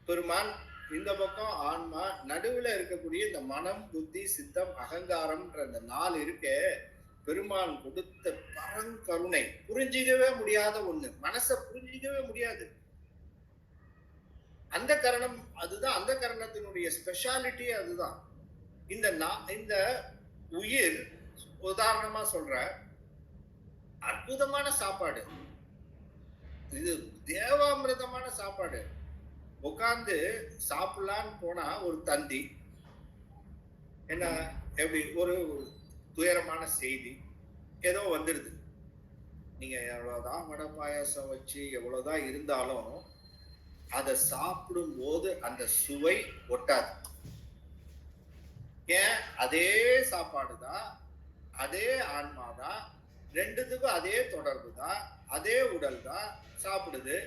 Speaker 1: பெருமான், இந்த பக்கம் ஆன்மா, நடுவுல இருக்கக்கூடிய இந்த மனம், புத்தி, சித்தம், அகங்காரம்ன்ற இந்த 4 இருக்க பெருமான் கொடுத்த பரங்கருணை. புரிஞ்சிக்கவே முடியாத ஒண்ணு, மனசை புரிஞ்சிக்கவே முடியாது. அந்த கரணம் அதுதான், அந்த கரணத்தினுடைய ஸ்பெஷாலிட்டி அதுதான். இந்த உயிர் உதாரணமா சொல்ற அற்புதமான சாப்பாடு, இது தேவாமிர்தமான சாப்பாடு. உட்கார்ந்து சாப்பிடலான்னு போனா ஒரு தந்தி, என்ன எப்படி ஒரு துயரமான செய்தி ஏதோ வந்துடுது. நீங்க எவ்வளவுதான் வடை பாயாசம் வச்சு எவ்வளவுதான் இருந்தாலும் அதை சாப்பிடும் போது அந்த சுவை ஒட்டாது. ஏன்? அதே சாப்பாடு தான், அதே ஆன்மா தான், ரெண்டுத்துக்கும் அதே தொடர்பு தான், அதே உடல் தான் சாப்பிடுது.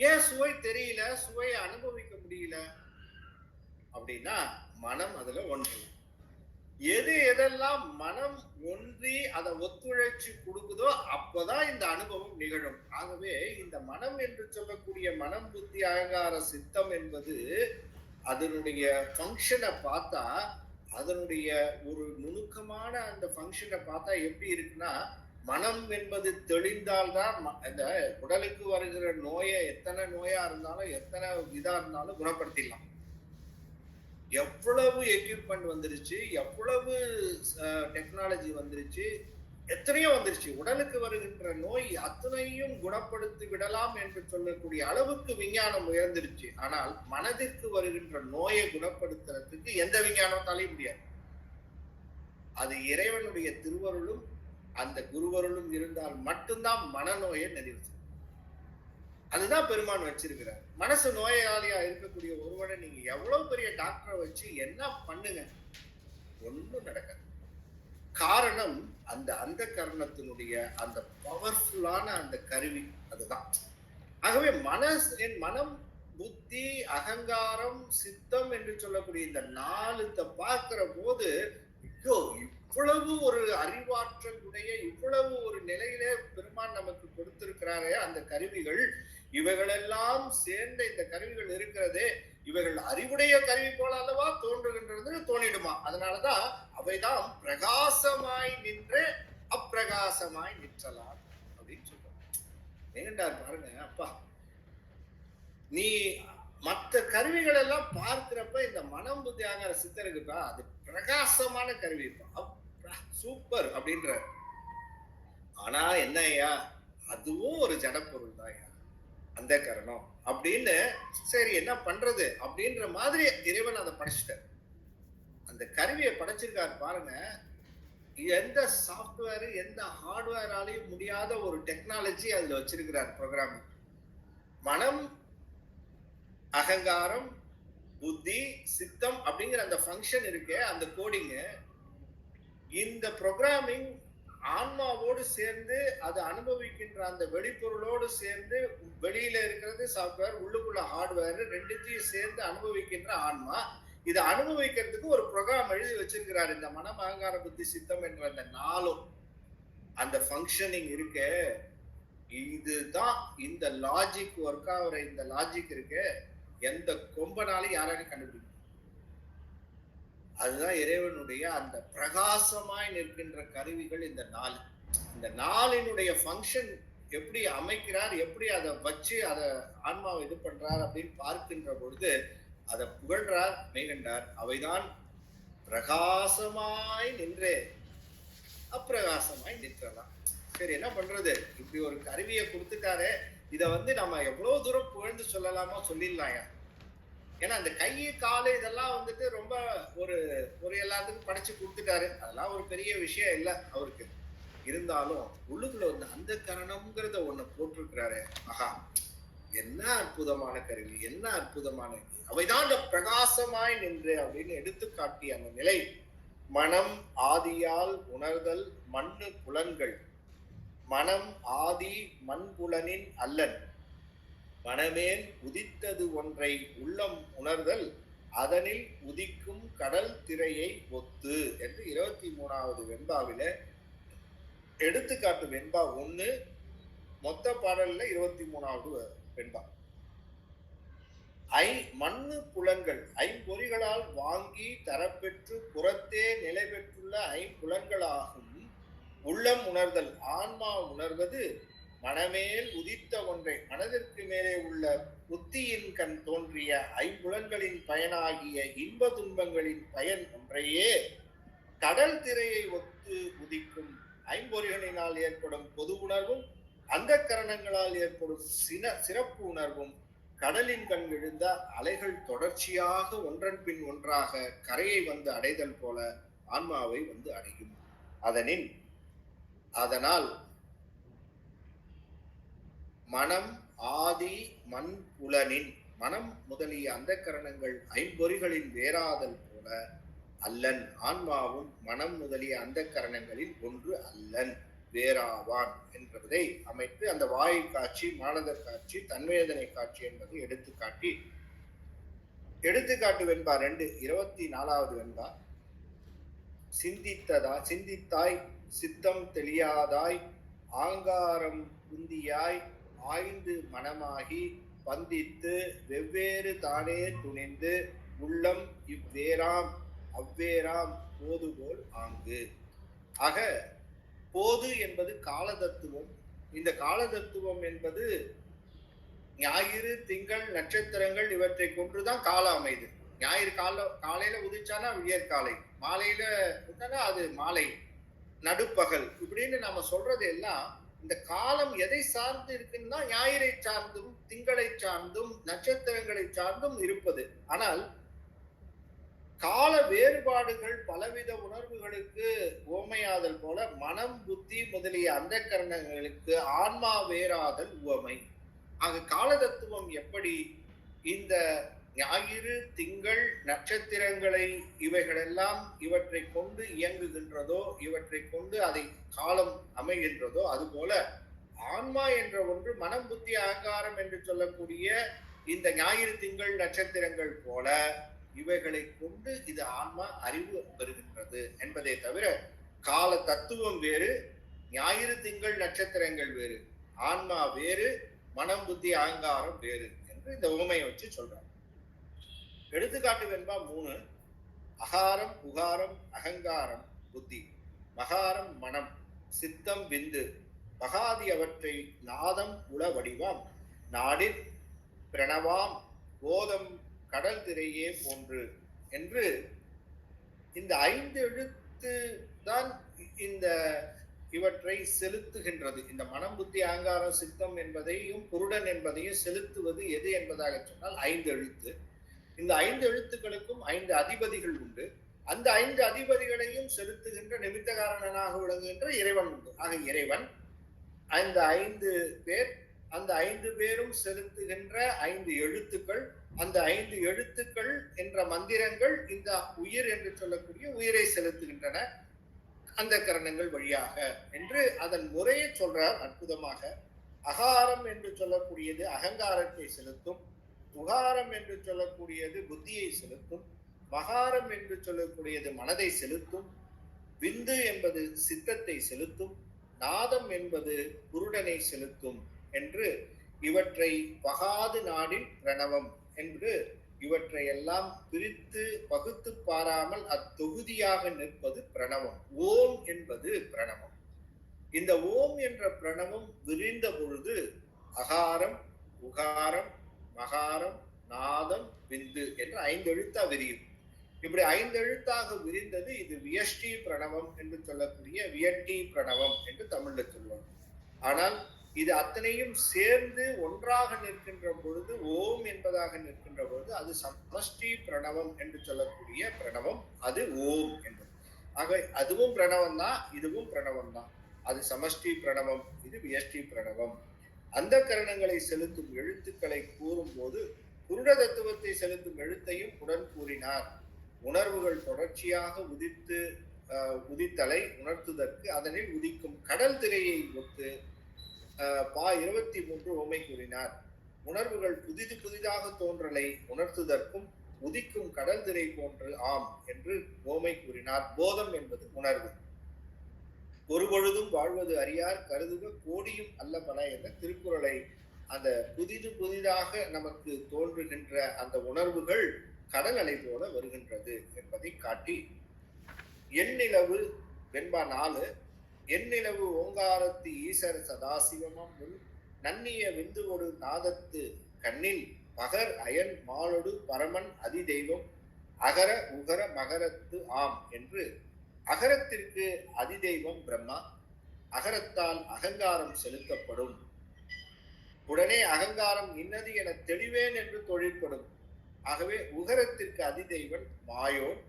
Speaker 1: ஏன் சுவை தெரியல, சுவையை அனுபவிக்க முடியல அப்படின்னா மனம் அதுல ஒன்று. எதெல்லாம் மனம் ஒன்றி அதை ஒத்துழைச்சு கொடுக்குதோ அப்பதான் இந்த அனுபவம் நிகழும். ஆகவே இந்த மனம் என்று சொல்லக்கூடிய மனம், புத்தி, அகங்கார, சித்தம் என்பது அதனுடைய ஃபங்க்ஷனை பார்த்தா, அதனுடைய ஒரு நுணுக்கமான அந்த ஃபங்க்ஷனை பார்த்தா எப்படி இருக்குன்னா, மனம் என்பது தெளிந்தால்தான் இந்த உடலுக்கு வருகிற நோயை எத்தனை நோயா இருந்தாலும் எத்தனை இதா இருந்தாலும் குணப்படுத்திடலாம். எவ்வளவு எக்யூப்மெண்ட் வந்துருச்சு, எவ்வளவு டெக்னாலஜி வந்துருச்சு, எத்தனையோ வந்துருச்சு. உடலுக்கு வருகின்ற நோய் அத்தனையும் குணப்படுத்தி விடலாம் என்று சொல்லக்கூடிய அளவுக்கு விஞ்ஞானம் உயர்ந்துருச்சு. ஆனால் மனதிற்கு வருகின்ற நோயை குணப்படுத்துறதுக்கு எந்த விஞ்ஞானத்தாலையும் முடியாது. அது இறைவனுடைய திருவருளும் அந்த குருவருளும் இருந்தால் மட்டும்தான் மனநோயை நிறைவு. அதுதான் பெருமான் வச்சிருக்கிறார். மனசு நோயாளியா இருக்கக்கூடிய ஒருவனை நீங்க எவ்வளவு பெரிய டாக்டரை வச்சு என்ன பண்ணுங்க, ஒன்றும் நடக்காது. காரணம் அந்த அந்த கரணத்தினுடைய அந்த பவர்ஃபுல்லான அந்த கருவி அதுதான். ஆகவே என் மனம், புத்தி, அகங்காரம், சித்தம் என்று சொல்லக்கூடிய இந்த நாலுத்த பார்க்கிற போது, ஐயோ இவ்வளவு ஒரு அறிவாற்றல் உடைய இவ்வளவு ஒரு நிலையிலே பெருமான் நமக்கு கொடுத்திருக்கிறாரே அந்த கருவிகள், இவைகளெல்லாம் சேர்ந்த இந்த கருவிகள் இருக்கிறதே, இவைகள் அறிவுடைய கருவி போல அல்லவா தோன்றுகின்றது தோணிடுமா. அதனாலதான் அவைதான் பிரகாசமாய் நின்று அப்பிரகாசமாய் நிற்றலாம் அப்படின்னு சொல்றோம். ஏண்டார் பாருங்க, அப்பா நீ மற்ற கருவிகள் எல்லாம் பார்க்கிறப்ப இந்த மனம் புத்தி ஆகிற சித்தருக்குப்பா அது பிரகாசமான கருவி, சூப்பர் அப்படின்ற. ஆனா என்ன ஐயா, அதுவும் ஒரு ஜடப்பொருள் தான் ஐயா அந்த கரணம் அப்படின்னு. சரி என்ன பண்றது அப்படின்ற மாதிரி இறைவன் அதை படைச்சிட்டார். அந்த கருவியை படைச்சிருக்காரு பாருங்க. எந்த சாப்ட்வேர் எந்த ஹார்ட்வேராலையும் முடியாத ஒரு டெக்னாலஜி அதுல வச்சிருக்கிறார் ப்ரோக்ராமிங். மனம், அகங்காரம், புத்தி, சித்தம் அப்படிங்கிற அந்த ஃபங்க்ஷன் இருக்கு, அந்த கோடிங், இந்த ப்ரோக்ராமிங் ஆன்மாவோடு சேர்ந்து அது அனுபவிக்கின்ற அந்த வெளிப்பொருளோடு சேர்ந்து, வெளியில இருக்கிறது சாப்ட்வேர், உள்ளுக்குள்ள ஹார்ட்வேர், ரெண்டுத்தையும் சேர்ந்து அனுபவிக்கின்ற ஆன்மா. இதை அனுபவிக்கிறதுக்கு ஒரு ப்ரோக்ராம் எழுதி வச்சிருக்கிறார். இந்த மனம், அகங்கார, புத்தி, சித்தம் என்ற அந்த நாளும் அந்த ஃபங்க்ஷனிங் இருக்கு. இதுதான் இந்த லாஜிக் ஒர்க் ஆகிற இந்த லாஜிக் இருக்கு, எந்த கொம்பனாலும் யாராலையும் கண்டுபிடிக்கும். அதுதான் இறைவனுடைய அந்த பிரகாசமாய் நிற்கின்ற கருவிகள் இந்த நாள். இந்த நாளினுடைய ஃபங்க்ஷன் எப்படி அமைக்கிறார், எப்படி அதை வச்சு அதை ஆன்மாவை இது பண்றார் அப்படின்னு பார்க்கின்ற பொழுது அதை புகழ்றார் மெய்கண்டார். அவைதான் பிரகாசமாய் நின்றே அப்பிரகாசமாய் நிற்றலாம். சரி என்ன பண்றது, இப்படி ஒரு கருவியை கொடுத்துட்டாரே, இதை நம்ம எவ்வளவு தூரம் புகழ்ந்து சொல்லலாமோ சொல்லிடலாம். ஏன்னா அந்த கை காலு இதெல்லாம் ரொம்ப ஒரு ஒரு எல்லாத்துக்கும் படைச்சு கொடுத்துட்டாரு, அதெல்லாம் ஒரு பெரிய விஷயம் இல்லை அவருக்கு. இருந்தாலும் உள்ளுக்குள்ள அந்த கரணம்ங்கிறத ஒண்ணு போட்டிருக்கிறாரு. ஆஹா என்ன அற்புதமான கருவி, என்ன அற்புதமான அவைதான் அந்த பிரகாசமாய் நின்று அப்படின்னு எடுத்துக்காட்டிய அந்த நிலை. மனம் ஆதியால் உணர்தல் மண்ணு புலன்கள், மனம் ஆதி மண்புலனின் அல்லன், மனமேல் உதித்தது ஒன்றை உள்ளம் உணர்தல் அதனில் உதிக்கும் கடல் திரையை ஒத்து என்று 23வது வெண்பாவில எடுத்துக்காட்டு. வெண்பா 1 மொத்த பாடல்ல 23வது வெண்பா. மண்ணு புலன்கள் ஐம்பொறிகளால் வாங்கி தரப்பெற்று புறத்தே நிலை பெற்றுள்ள ஐம்புலன்களாகும் உள்ளம் உணர்தல் ஆன்மா உணர்வது மனமேல் உதித்த ஒன்றை, மனதிற்கு மேலே உள்ள புத்தியின் கண் தோன்றிய ஐம்புலன்களின் பயனாகிய இன்ப துன்பங்களின் பயன் ஒன்றையே கடல் திரையை ஒத்து உதிக்கும் ஐம்பொறிகளினால் ஏற்படும் பொது உணர்வும் அந்த கரணங்களால் ஏற்படும் சிறப்பு உணர்வும் கடலின் கண் எழுந்த அலைகள் தொடர்ச்சியாக ஒன்றன் பின் ஒன்றாக கரையை அடைதல் போல ஆன்மாவை அடையும். அதனால் மனம் ஆதி மண் புலனின், மனம் முதலிய அந்த கரணங்கள் ஐம்பொறிகளின் வேறாதல் போல அல்லன், ஆன்மாவும் மனம் முதலிய அந்த கரணங்களில் ஒன்று அல்லன், வேறாவான் என்பதை அமைத்து அந்த வாயு காட்சி, மானதர் காட்சி, தன்வேதனை காட்சி என்பதை எடுத்துக்காட்டி, எடுத்துக்காட்டு வெண்பா 2 24வது வெண்பா. சிந்தித்தாய் சித்தம் தெளியாதாய் ஆங்காரம் குந்தியாய் ஆய்ந்து மனமாகி பந்தித்து வெவ்வேறு தானே துணிந்து உள்ளம் இவ்வேறாம் அவ்வேறாம் போதுபோல் ஆங்கு. ஆக போது என்பது கால தத்துவம். இந்த கால தத்துவம் என்பது ஞாயிறு, திங்கள், நட்சத்திரங்கள் இவற்றை கொண்டுதான் காலம் அமைது. ஞாயிறு காலையில உதிச்சானா விடியற்காலை, மாலையில அது மாலை, நடுப்பகல் இப்படின்னு நம்ம சொல்றது எல்லாம் இந்த காலம் எதை சார்ந்து இருக்குன்னா ஞாயிறை சார்ந்தும் திங்களை சார்ந்தும் நட்சத்திரங்களை சார்ந்தும் இருப்பது. ஆனால் கால வேறுபாடுகள் பலவித உணர்வுகளுக்கு உவமையாதல் போல மனம், புத்தி முதலிய அந்த கரணங்களுக்கு ஆன்மா வேறாதல் உவமை. ஆக கால தத்துவம் எப்படி இந்த ஞாயிறு, திங்கள், நட்சத்திரங்களை இவைகளெல்லாம் இவற்றை கொண்டு இயங்குகின்றதோ, இவற்றை கொண்டு அதை காலம் அமைகின்றதோ, அதுபோல ஆன்மா என்ற ஒன்று மனம், புத்தி, அகங்காரம் என்று சொல்லக்கூடிய இந்த ஞாயிறு, திங்கள், நட்சத்திரங்கள் போல இவைகளை கொண்டு இது ஆன்மா அறிவு பெறுகின்றது என்பதை தவிர கால தத்துவம் வேறு, ஞாயிறு, திங்கள், நட்சத்திரங்கள் வேறு, ஆன்மா வேறு, மனம், புத்தி, அகங்காரம் வேறு என்று இந்த உவமையை வச்சு சொல்றாங்க. எடுத்துக்காட்டு வெண்பா 3. அகாரம், உகாரம், அகங்காரம், புத்தி, மகாரம், மனம், சித்தம், விந்து, பகாதி அவற்றை நாதம் உள வடிவாம், நாடில் பிரணவாம், போதம் கடல் திரையே போன்று என்று இந்த 5 எழுத்து தான் இந்த இவற்றை செலுத்துகின்றது. இந்த மனம், புத்தி, அகங்காரம், சித்தம் என்பதையும் புருடன் என்பதையும் செலுத்துவது எது என்பதாக சொன்னால் 5 எழுத்து. இந்த 5 எழுத்துக்களுக்கும் 5 அதிபதிகள் உண்டு. அந்த 5 அதிபதிகளையும் செலுத்துகின்ற நிமித்தகாரணனாக விளங்குகின்ற இறைவன் உண்டு. ஆக இறைவன் அந்த 5 பேர், அந்த 5 பேரும் செலுத்துகின்ற 5 எழுத்துக்கள், அந்த 5 எழுத்துக்கள் என்ற மந்திரங்கள் இந்த உயிர் என்று சொல்லக்கூடிய உயிரை செலுத்துகின்றன அந்த கரணங்கள் வழியாக என்று அதன் முறையை சொல்றார் அற்புதமாக. அகாரம் என்று சொல்லக்கூடியது அகங்காரத்தை செலுத்தும், உகாரம் என்று சொல்லக்கூடியது புத்தியை செலுத்தும், மகாரம் என்று சொல்லக்கூடியது மனதை செலுத்தும், விந்து என்பது சித்தத்தை செலுத்தும், நாதம் என்பது குருடனை செலுத்தும் என்று இவற்றை பகாது நாடில் பிரணவம் என்று இவற்றை எல்லாம் பிரித்து பகுத்து பாராமல் அத்தொகுதியாக நிற்பது பிரணவம். ஓம் என்பது பிரணவம். இந்த ஓம் என்ற பிரணவம் விரிந்த பொழுது அகாரம், உகாரம், மகாரம், நாதம், விந்து என்று 5 எழுத்தா விரியும். இப்படி 5 எழுத்தாக விரிந்தது இது வியஷ்டி பிரணவம் என்று சொல்லக்கூடிய வியட்டி பிரணவம் என்று தமிழ்ல சொல்லுவாங்க. ஆனால் இது அத்தனையும் சேர்ந்து ஒன்றாக நிற்கின்ற பொழுது, ஓம் என்பதாக நிற்கின்ற பொழுது அது சமஷ்டி பிரணவம் என்று சொல்லக்கூடிய பிரணவம், அது ஓம் என்பது. ஆக அதுவும் பிரணவம் தான், இதுவும் பிரணவம் தான். அது சமஷ்டி பிரணவம், இது வியஷ்டி பிரணவம். அந்த கரணங்களை செலுத்தும் எழுத்துக்களை கூறும் போது குருட தத்துவத்தை செலுத்தும் எழுத்தையும் உடன் கூறினார். உணர்வுகள் தொடர்ச்சியாக உதித்தலை உணர்த்துதற்கு அதனில் உதிக்கும் கடல் திரையை ஒத்து 23 உவமை கூறினார். உணர்வுகள் புதிதாக தோன்றலை உணர்த்துதற்கும் உதிக்கும் கடல் திரை போன்று ஆம் என்று உவமை கூறினார். போதம் என்பது உணர்வு. ஒரு பொழுதும் வாழ்வது அறியார் கருதுக கோடியும் அல்லபல என்ற திருக்குறளை அந்த புதிதாக நமக்கு தோன்றுகின்ற அந்த உணர்வுகள் கடல் அலை போல வருகின்றது என்பதை காட்டி, எண்ணிலவு வெண்பா 4 எண்ணிலவு ஓங்காரத்து ஈசர சதாசிவமம் நன்னிய விந்துவொடு நாதத்து கண்ணில் பகர் அயன் மாலொடு பரமன் அதிதெய்வம் அகர உகர மகரத்து ஆம் என்று அகரத்திற்கு அதிதெய்வம் பிரம்மா, அகரத்தால் அகங்காரம் செலுத்தப்படும். உடனே அகங்காரம் இன்னது என தெளிவேன் என்று தொழிற்படும். ஆகவே உகரத்திற்கு அதிதெய்வன் மாயோன்,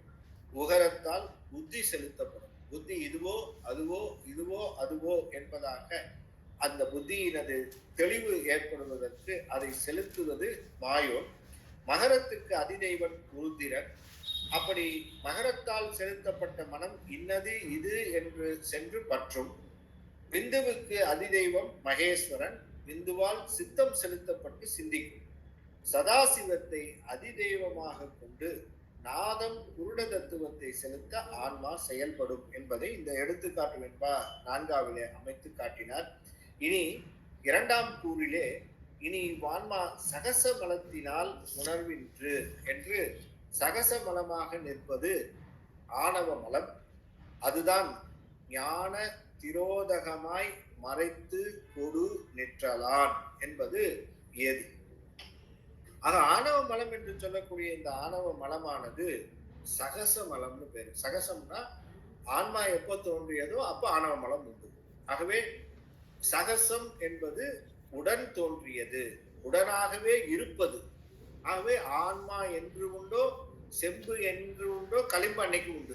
Speaker 1: உகரத்தால் புத்தி செலுத்தப்படும். புத்தி இதுவோ அதுவோ இதுவோ அதுவோ என்பதாக அந்த புத்தியினது தெளிவு ஏற்படுவதற்கு அதை செலுத்துவது மாயோன். மகரத்திற்கு அதிதெய்வன் உருத்திரன். அப்படி மகரத்தால் செலுத்தப்பட்ட மனம் இன்னது இது என்று சென்று பற்றும். விந்துவுக்கு அதிதெய்வம் மகேஸ்வரன். விந்துவால் சித்தம் செலுத்தப்பட்டு சிந்திக்கும். சதாசிவத்தை அதிதெய்வமாக கொண்டு நாதம் குருட தத்துவத்தை செலுத்த ஆன்மா செயல்படும் என்பதை இந்த எடுத்துக்காட்டு வெண்பா 4 அமைத்து காட்டினார். இனி 2ஆம் கூறிலே இனி ஆன்மா சகச மலத்தினால் உணர்வின்று என்று சகச மலமாக நிற்பது ஆணவ மலம். அதுதான் ஞான திரோதகமாய் மறைத்து கொடு நிற்றலான் என்பது ஏது. ஆக ஆணவ மலம் என்று சொல்லக்கூடிய இந்த ஆணவ மலமானது சகச மலம்னு பேரு. சகசம்னா ஆன்மா எப்போ தோன்றியதோ அப்ப ஆணவ மலம் உண்டு. ஆகவே சகசம் என்பது உடன் தோன்றியது, உடனாகவே இருப்பது. ஆகவே ஆன்மா என்று உண்டோ, செம்பு என்று உண்டோ, களிம்பு அன்னைக்கு உண்டு.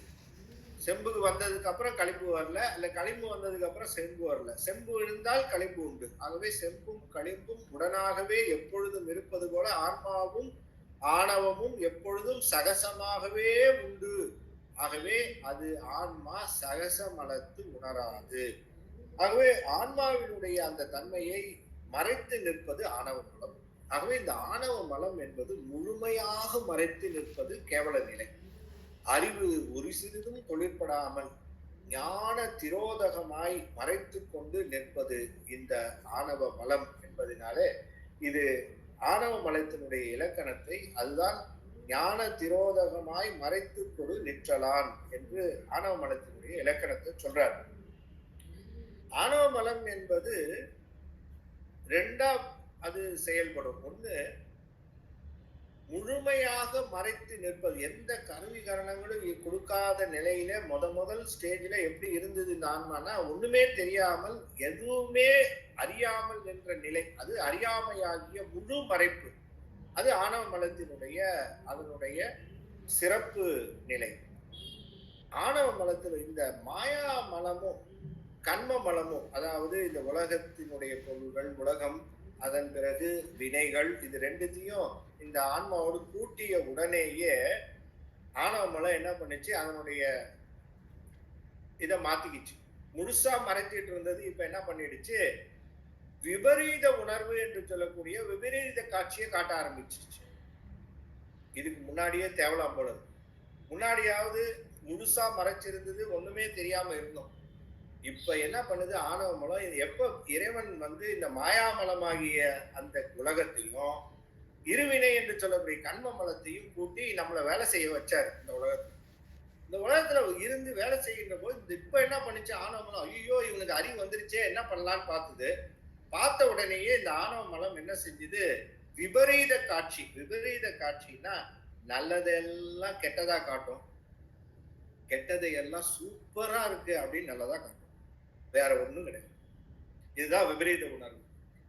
Speaker 1: செம்புக்கு வந்ததுக்கு அப்புறம் களிம்பு வரல, இல்ல களிம்பு வந்ததுக்கு அப்புறம் செம்பு வரல. செம்பு இருந்தால் களிம்பு உண்டு. ஆகவே செம்பும் களிம்பும் உடனாகவே எப்பொழுதும் இருப்பது போல ஆன்மாவும் ஆணவமும் எப்பொழுதும் சகசமாகவே உண்டு. ஆகவே அது ஆன்மா சகசமலத்து உணராது. ஆகவே ஆன்மாவினுடைய அந்த தன்மையை மறைத்து நிற்பது ஆணவ மலம். ஆகவே இந்த ஆணவ மலம் என்பது முழுமையாக மறைத்து நிற்பது கேவல நிலை. அறிவு ஒரு சிறிதும் தொழிற்படாமல் ஞான திரோதகமாய் மறைத்து கொண்டு நிற்பது இந்த ஆணவ மலம் என்பதனாலே இது ஆணவ மலத்தினுடைய இலக்கணத்தை அதுதான் ஞான திரோதகமாய் மறைத்து கொடு நிற்றலான் என்று ஆணவ மலத்தினுடைய இலக்கணத்தை சொல்றார். ஆணவ மலம் என்பது ரெண்டா அது செயல்படும். ஒண்ணு முழுமையாக மறைத்து நிற்பது. எந்த கருவி கரணங்களும் கொடுக்காத நிலையில முதல் ஸ்டேஜ்ல எப்படி இருந்தது இந்த ஆன்மானா ஒண்ணுமே தெரியாமல் எதுவுமே அறியாமல் என்ற நிலை. அது அறியாமையாகிய முழு மறைப்பு. அது ஆணவ மலத்தினுடைய அதனுடைய சிறப்பு நிலை. ஆணவ மலத்தில் இந்த மாயா மலமும் கண்ம மலமும், அதாவது இந்த உலகத்தினுடைய பொருள்கள், உலகம், அதன் பிறகு வினைகள், இது ரெண்டுத்தையும் இந்த ஆன்மாவோடு கூட்டிய உடனேயே ஆணவ மலம் என்ன பண்ணுச்சு, அதனுடைய இதை மாத்திக்கிச்சு. முழுசா மறைச்சிட்டு இருந்தது இப்ப என்ன பண்ணிடுச்சு, விபரீத உணர்வு என்று சொல்லக்கூடிய விபரீத காட்சியை காட்ட ஆரம்பிச்சிருச்சு. இதுக்கு முன்னாடியே தேவலாம் போல. முன்னாடியாவது முழுசா மறைச்சிருந்தது, ஒண்ணுமே தெரியாம இருந்தோம். இப்ப என்ன பண்ணுது ஆணவ மலம், எப்ப இறைவன் இந்த மாயாமலமாகிய அந்த உலகத்தையும் இருவினை என்று சொல்லக்கூடிய கண்ம மலத்தையும் கூட்டி நம்மளை வேலை செய்ய வச்சாரு. இந்த உலகத்துல இருந்து வேலை செய்கின்ற போது இப்ப என்ன பண்ணுச்சு ஆணவ மலம், ஐயோ இவனுக்கு அறிவு வந்துருச்சே என்ன பண்ணலான்னு பார்த்தது. பார்த்த உடனேயே இந்த ஆணவ மலம் என்ன செஞ்சது, விபரீத காட்சி. விபரீத காட்சின்னா நல்லதெல்லாம் கெட்டதா காட்டும், கெட்டதையெல்லாம் சூப்பரா இருக்கு அப்படின்னு நல்லதா காட்டும், வேற ஒண்ணும் கிடையாது. இதுதான் விபரீத உணர்வு.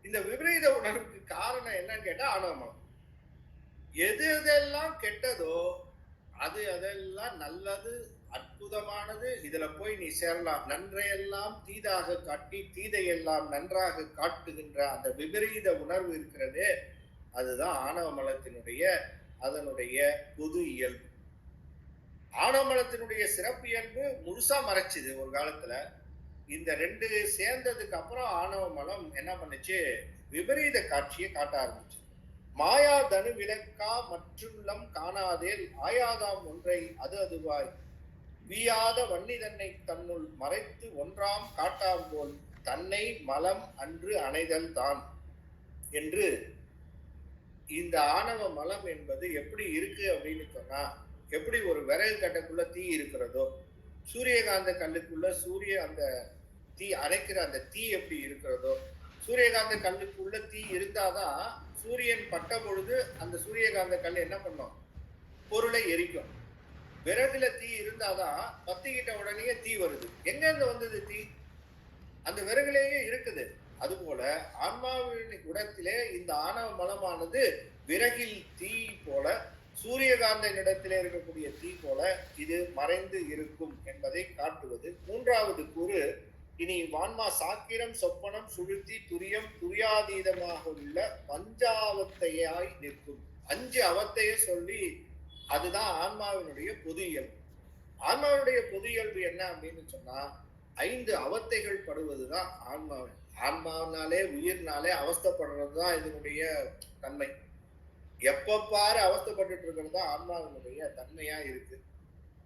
Speaker 1: இந்த விபரீத உணர்வுக்கு காரணம் என்னன்னு கேட்டா ஆணவ மலம். எது எதெல்லாம் கெட்டதோ அதெல்லாம் நல்லது, அற்புதமானது, இதுல போய் நீ சேரலாம். நன்றையெல்லாம் தீதாக காட்டி தீதையெல்லாம் நன்றாக காட்டுகின்ற அந்த விபரீத உணர்வு இருக்கிறதே, அதுதான் ஆணவ மலத்தினுடைய அதனுடைய பொது இயல்பு. ஆணவ மலத்தினுடைய சிறப்பு இயல்பு முழுசா மறைச்சுது ஒரு காலத்துல. இந்த ரெண்டு சேர்ந்ததுக்கு அப்புறம் ஆணவ மலம் என்ன பண்ணுச்சு, விபரீத காட்சியை காட்ட ஆரம்பிச்சு. மாயா தனு விளக்கா மற்றுள்ளம் காணாதேல் ஆயாதாம் ஒன்றை அது அதுவாய் வீயாத வன்னி தன்னை தன்னுள் மறைத்து ஒன்றாம் காட்டாம் போல் தன்னை மலம் அன்று அணைதல் தான் என்று இந்த ஆணவ மலம் என்பது எப்படி இருக்கு அப்படின்னு சொன்னா, எப்படி ஒரு விறகு கட்டைக்குள்ள தீ இருக்கிறதோ, சூரியகாந்த கல்லுக்குள்ள அந்த தீ அணைக்கிற அந்த தீ எப்படி இருக்கிறதோ, சூரியகாந்த கல்லுக்குள்ள தீ இருந்தாதான் சூரியன் பட்ட பொழுது அந்த சூரியகாந்த கல் என்ன பண்ணும், பொருளை எரிக்கும். விறகுல தீ இருந்தாதான் பத்திக்கிட்ட உடனே தீ வருது. எங்க இருந்து வந்தது தீ, அந்த விறகுலேயே இருக்குது. அதுபோல ஆன்மாவின் இடத்திலே இந்த ஆணவ மலமானது விறகில் தீ போல, சூரியகாந்த இடத்திலே இருக்கக்கூடிய தீ போல இது மறைந்து இருக்கும் என்பதை காட்டுவது. மூன்றாவது கூறு, இனி வான்மா சாக்கிரம் சொப்பனம் சுழுத்தி துரியம் துரியாதீதமாக உள்ள பஞ்சாவத்தையாய் நிற்கும். 5 அவத்தையை சொல்லி அதுதான் ஆன்மாவினுடைய பொது இயல்பு. ஆன்மாவுடைய பொது இயல்பு என்ன அப்படின்னு சொன்னா, 5 அவத்தைகள் படுவதுதான் ஆன்மாவின். ஆன்மாவினாலே உயிர்னாலே அவஸ்தைப்படுறதுதான் இதனுடைய தன்மை. எப்ப பாரு அவஸ்தைப்பட்டு இருக்கிறது தான் ஆன்மாவினுடைய தன்மையா இருக்கு.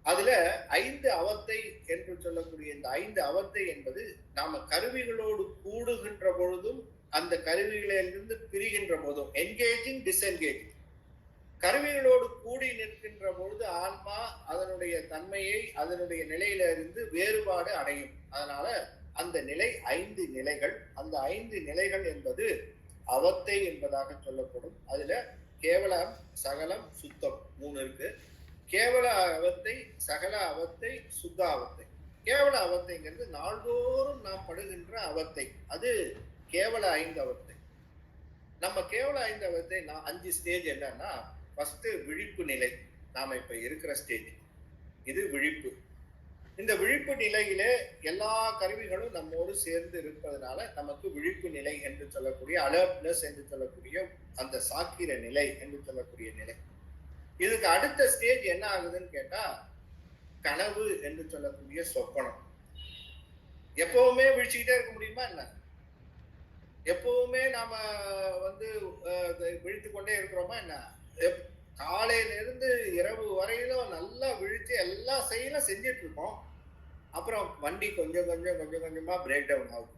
Speaker 1: அதுல 5 அவத்தை என்று சொல்லக்கூடிய இந்த 5 அவத்தை என்பது நாம கருவிகளோடு கூடுகின்ற பொழுதும் அந்த கருவிகளிலிருந்து பிரிகின்ற போதும், என்கேஜிங் டிஸ்என்கேஜிங். கருவிகளோடு கூடி நிற்கின்ற பொழுது ஆன்மா அதனுடைய தன்மையை அதனுடைய நிலையில இருந்து வேறுபாடு அடையும். அதனால அந்த நிலை 5 நிலைகள். அந்த 5 நிலைகள் என்பது அவத்தை என்பதாக சொல்லப்படும். அதுல கேவலம், சகலம், சுத்தம் 3 இருக்கு. கேவல அவத்தை, சகல அவத்தை, சுத்த அவத்தை. கேவல அவத்தைங்கிறது நாள்தோறும் நாம் படுகின்ற அவத்தை, அது கேவல 5 அவத்தை. நம்ம கேவல 5 அவத்தை 5 ஸ்டேஜ் என்னன்னா, ஃபர்ஸ்ட் விழிப்பு நிலை. நாம இப்ப இருக்கிற ஸ்டேஜ் இது விழிப்பு. இந்த விழிப்பு நிலையிலே எல்லா கருவிகளும் நம்மோடு சேர்ந்து இருப்பதனால நமக்கு விழிப்பு நிலை என்று சொல்லக்கூடிய, அலர்ட்னஸ் என்று சொல்லக்கூடிய அந்த சாக்கிர நிலை என்று சொல்லக்கூடிய நிலை. இதுக்கு அடுத்த ஸ்டேஜ் என்ன ஆகுதுன்னு கேட்டா கனவு என்று சொல்லக்கூடிய சொப்பனம். எப்பவுமே விழிச்சுக்கிட்டே இருக்க முடியுமா என்ன? எப்பவுமே நாம வந்து விழித்து கொண்டே இருக்கிறோமா என்ன? காலையில இருந்து இரவு வரையிலும் நல்லா விழித்து எல்லா செயலும் செஞ்சுட்டு இருக்கோம். அப்புறம் வண்டி கொஞ்சம் கொஞ்சம் கொஞ்சம் கொஞ்சமா பிரேக் டவுன் ஆகும்.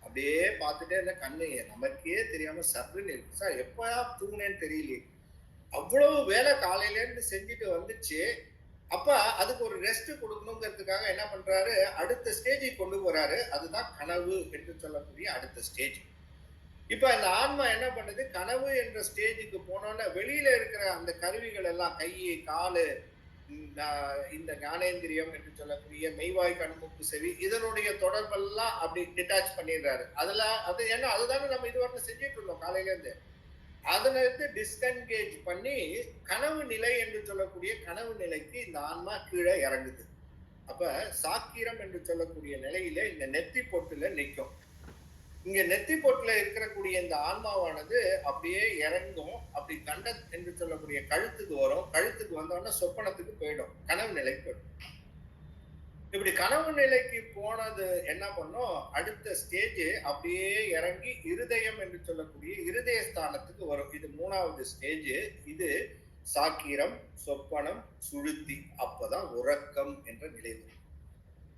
Speaker 1: அப்படியே பார்த்துட்டே இருந்த கண்ணு நமக்கே தெரியாம சர்ன்னு இருக்கு. சார் எப்பயா தூங்குனேன்னு தெரியலையே. அவ்வளவு வேலை காலையில இருந்து செஞ்சுட்டு வந்துச்சு. அப்ப அதுக்கு ஒரு ரெஸ்ட் கொடுக்கணுங்கிறதுக்காக என்ன பண்றாரு, அடுத்த ஸ்டேஜுக்கு கொண்டு போறாரு. அதுதான் கனவு என்று சொல்லக்கூடிய அடுத்த ஸ்டேஜ். இப்ப அந்த ஆன்மா என்ன பண்ணுது, கனவு என்ற ஸ்டேஜுக்கு போனோன்னா வெளியில இருக்கிற அந்த கருவிகள் எல்லாம் கை, காலு, இந்த ஞானேந்திரியம் என்று சொல்லக்கூடிய மெய்வாய், கண்மூக்கு, செவி இதனுடைய தொடர்பெல்லாம் அப்படி டிட்டாச் பண்ணிடுறாரு. அது ஏன்னா அதுதானே நம்ம இதுவரை செஞ்சுட்டு இருந்தோம் காலையில இருந்து. அதுல இருந்து டிஸ்கன்கேஜ் பண்ணி கனவு நிலை என்று சொல்லக்கூடிய கனவு நிலைக்கு இந்த ஆன்மா கீழே இறங்குது. அப்ப சாக்கிரம் என்று சொல்லக்கூடிய நிலையில இந்த நெத்தி பொட்டுல நிற்கும். இங்க நெத்தி பொட்டுல இருக்கக்கூடிய இந்த ஆன்மாவானது அப்படியே இறங்கும். அப்படி கண்ட என்று சொல்லக்கூடிய கழுத்துக்கு வரும். கழுத்துக்கு வந்தோடனே சொப்பனத்துக்கு போயிடும், கனவு நிலைக்கு போயிடும். இப்படி கனவு நிலைக்கு போனது என்ன பண்ணும், அடுத்த ஸ்டேஜ் அப்படியே இறங்கி இருதயம் என்று சொல்லக்கூடிய இருதய ஸ்தானத்துக்கு வரும். இது 3வது ஸ்டேஜ். இது சாக்கிரம், சொப்பனம், சுழுத்தி. அப்பதான் உறக்கம் என்ற நிலை வரும்.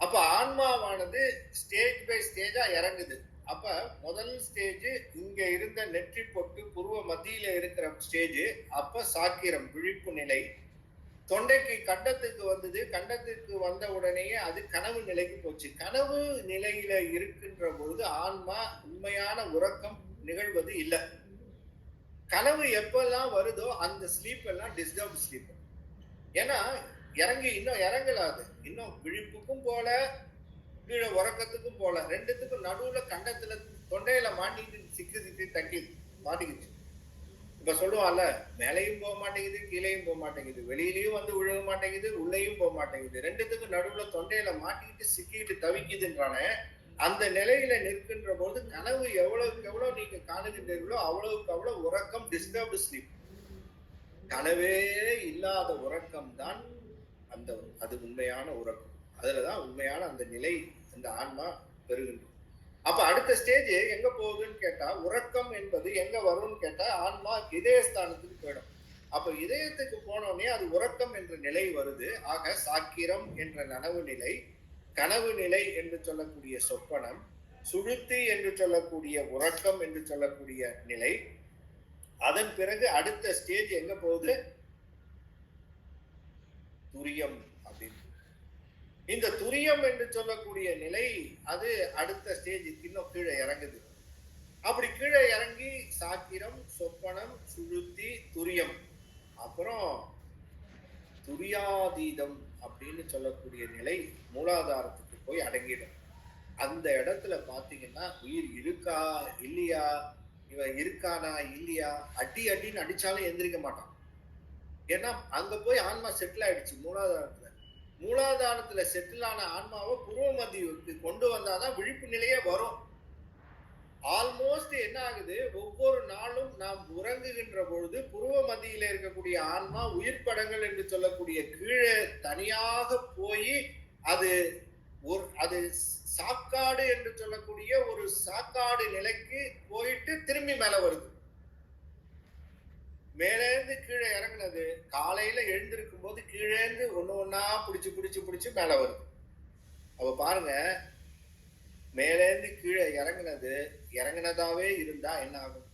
Speaker 1: அப்ப ஆன்மாவானது ஸ்டேஜ் பை ஸ்டேஜா இறங்குது. அப்ப முதல் ஸ்டேஜ் இங்க இருந்த நெற்றி பொட்டு புருவ மத்தியில இருக்கிற ஸ்டேஜ். அப்ப சாக்கிரம் விழிப்பு நிலை. தொண்டைக்கு கண்டத்துக்கு வந்தது. கண்டத்துக்கு வந்த உடனேயே அது கனவு நிலைக்கு போச்சு. கனவு நிலையில இருக்கின்ற பொழுது ஆன்மா உண்மையான உறக்கம் நிகழ்வது இல்லை. கனவு எப்பெல்லாம் வருதோ அந்த ஸ்லீப் எல்லாம் டிஸ்டர்ப் ஸ்லீப். ஏன்னா இன்னும் இறங்கலாது. இன்னும் விழிப்புக்கும் போல கீழே உறக்கத்துக்கும் போல, ரெண்டுத்துக்கும் நடுவுல கண்டத்துல தொண்டையில மாட்டிக்கிட்டு சிக்கு தக்கி மாட்டிக்கிச்சு. இப்ப சொல்லுவான்ல, மேலையும் போக மாட்டேங்குது, கீழையும் போக மாட்டேங்குது, வெளியிலயும் வந்து விழுக மாட்டேங்குது, உள்ளேயும் போக மாட்டேங்குது, ரெண்டுத்துக்கும் நடுவுல தொண்டையில மாட்டிக்கிட்டு சிக்கிட்டு தவிக்குதுன்றான அந்த நிலையில நிற்கின்ற போது கனவு எவ்வளவுக்கு எவ்வளவு நீங்க காணுகின்றீர்களோ அவ்வளவுக்கு அவ்வளவு உறக்கம் டிஸ்டர்ப்டு ஸ்லீப். கனவே இல்லாத உறக்கம் தான் அது உண்மையான உறக்கம். அதுலதான் உண்மையான அந்த நிலை அந்த ஆன்மா பெறுகின்றது. அப்ப அடுத்த ஸ்டேஜ் எங்க போகுதுன்னு கேட்டா, உறக்கம் என்பது எங்க வரும்னு கேட்டா ஆன்மா இதயஸ்தானத்துக்கு போயிடும். அப்ப இதயத்துக்கு போனோடனே அது உறக்கம் என்ற நிலை வருது. ஆக சாக்கிரம் என்ற நனவு நிலை, கனவு நிலை என்று சொல்லக்கூடிய சொப்பனம், சுழுத்தி என்று சொல்லக்கூடிய உறக்கம் என்று சொல்லக்கூடிய நிலை. அதன் பிறகு அடுத்த ஸ்டேஜ் எங்க போகுது, துரியம் அப்படின்னு. இந்த துரியம் என்று சொல்லக்கூடிய நிலை அது அடுத்த ஸ்டேஜ் இன்னும் கீழே இறங்குது. அப்படி கீழே இறங்கி சாக்கிரம், சொப்பனம், சுழுத்தி, துரியம், அப்புறம் துரியாதீதம் அப்படின்னு சொல்லக்கூடிய நிலை மூலாதாரத்துக்கு போய் அடங்கிடும். அந்த இடத்துல பாத்தீங்கன்னா உயிர் இருக்கா இல்லையா, இவன் இருக்கானா இல்லையா, அடின்னு அடிச்சாலும் எந்திரிக்க மாட்டான். ஏன்னா அங்க போய் ஆன்மா செட்டில் ஆயிடுச்சு. மூலாதாரத்துல செட்டில் ஆன ஆன்மாவை புருவ மத்தியத்துக்கு கொண்டு வந்தாதான் விழிப்பு நிலையே வரும். ஆல்மோஸ்ட் என்ன ஆகுது, ஒவ்வொரு நாளும் நாம் உறங்குகின்ற பொழுது புருவ மத்தியில இருக்கக்கூடிய ஆன்மா உயிர் படங்கள் என்று சொல்லக்கூடிய கீழே தனியாக போய் அது சாக்காடு என்று சொல்லக்கூடிய ஒரு சாக்காடு நிலைக்கு போயிட்டு திரும்பி மேல வருது. மேலேந்து கீழே இறங்குனது காலையில எழுந்திருக்கும் போது கீழேந்து ஒண்ணா பிடிச்சு மேல வருது. அப்ப பாருங்க, மேலேந்து கீழே இறங்குனதாவே இருந்தா என்ன ஆகும்,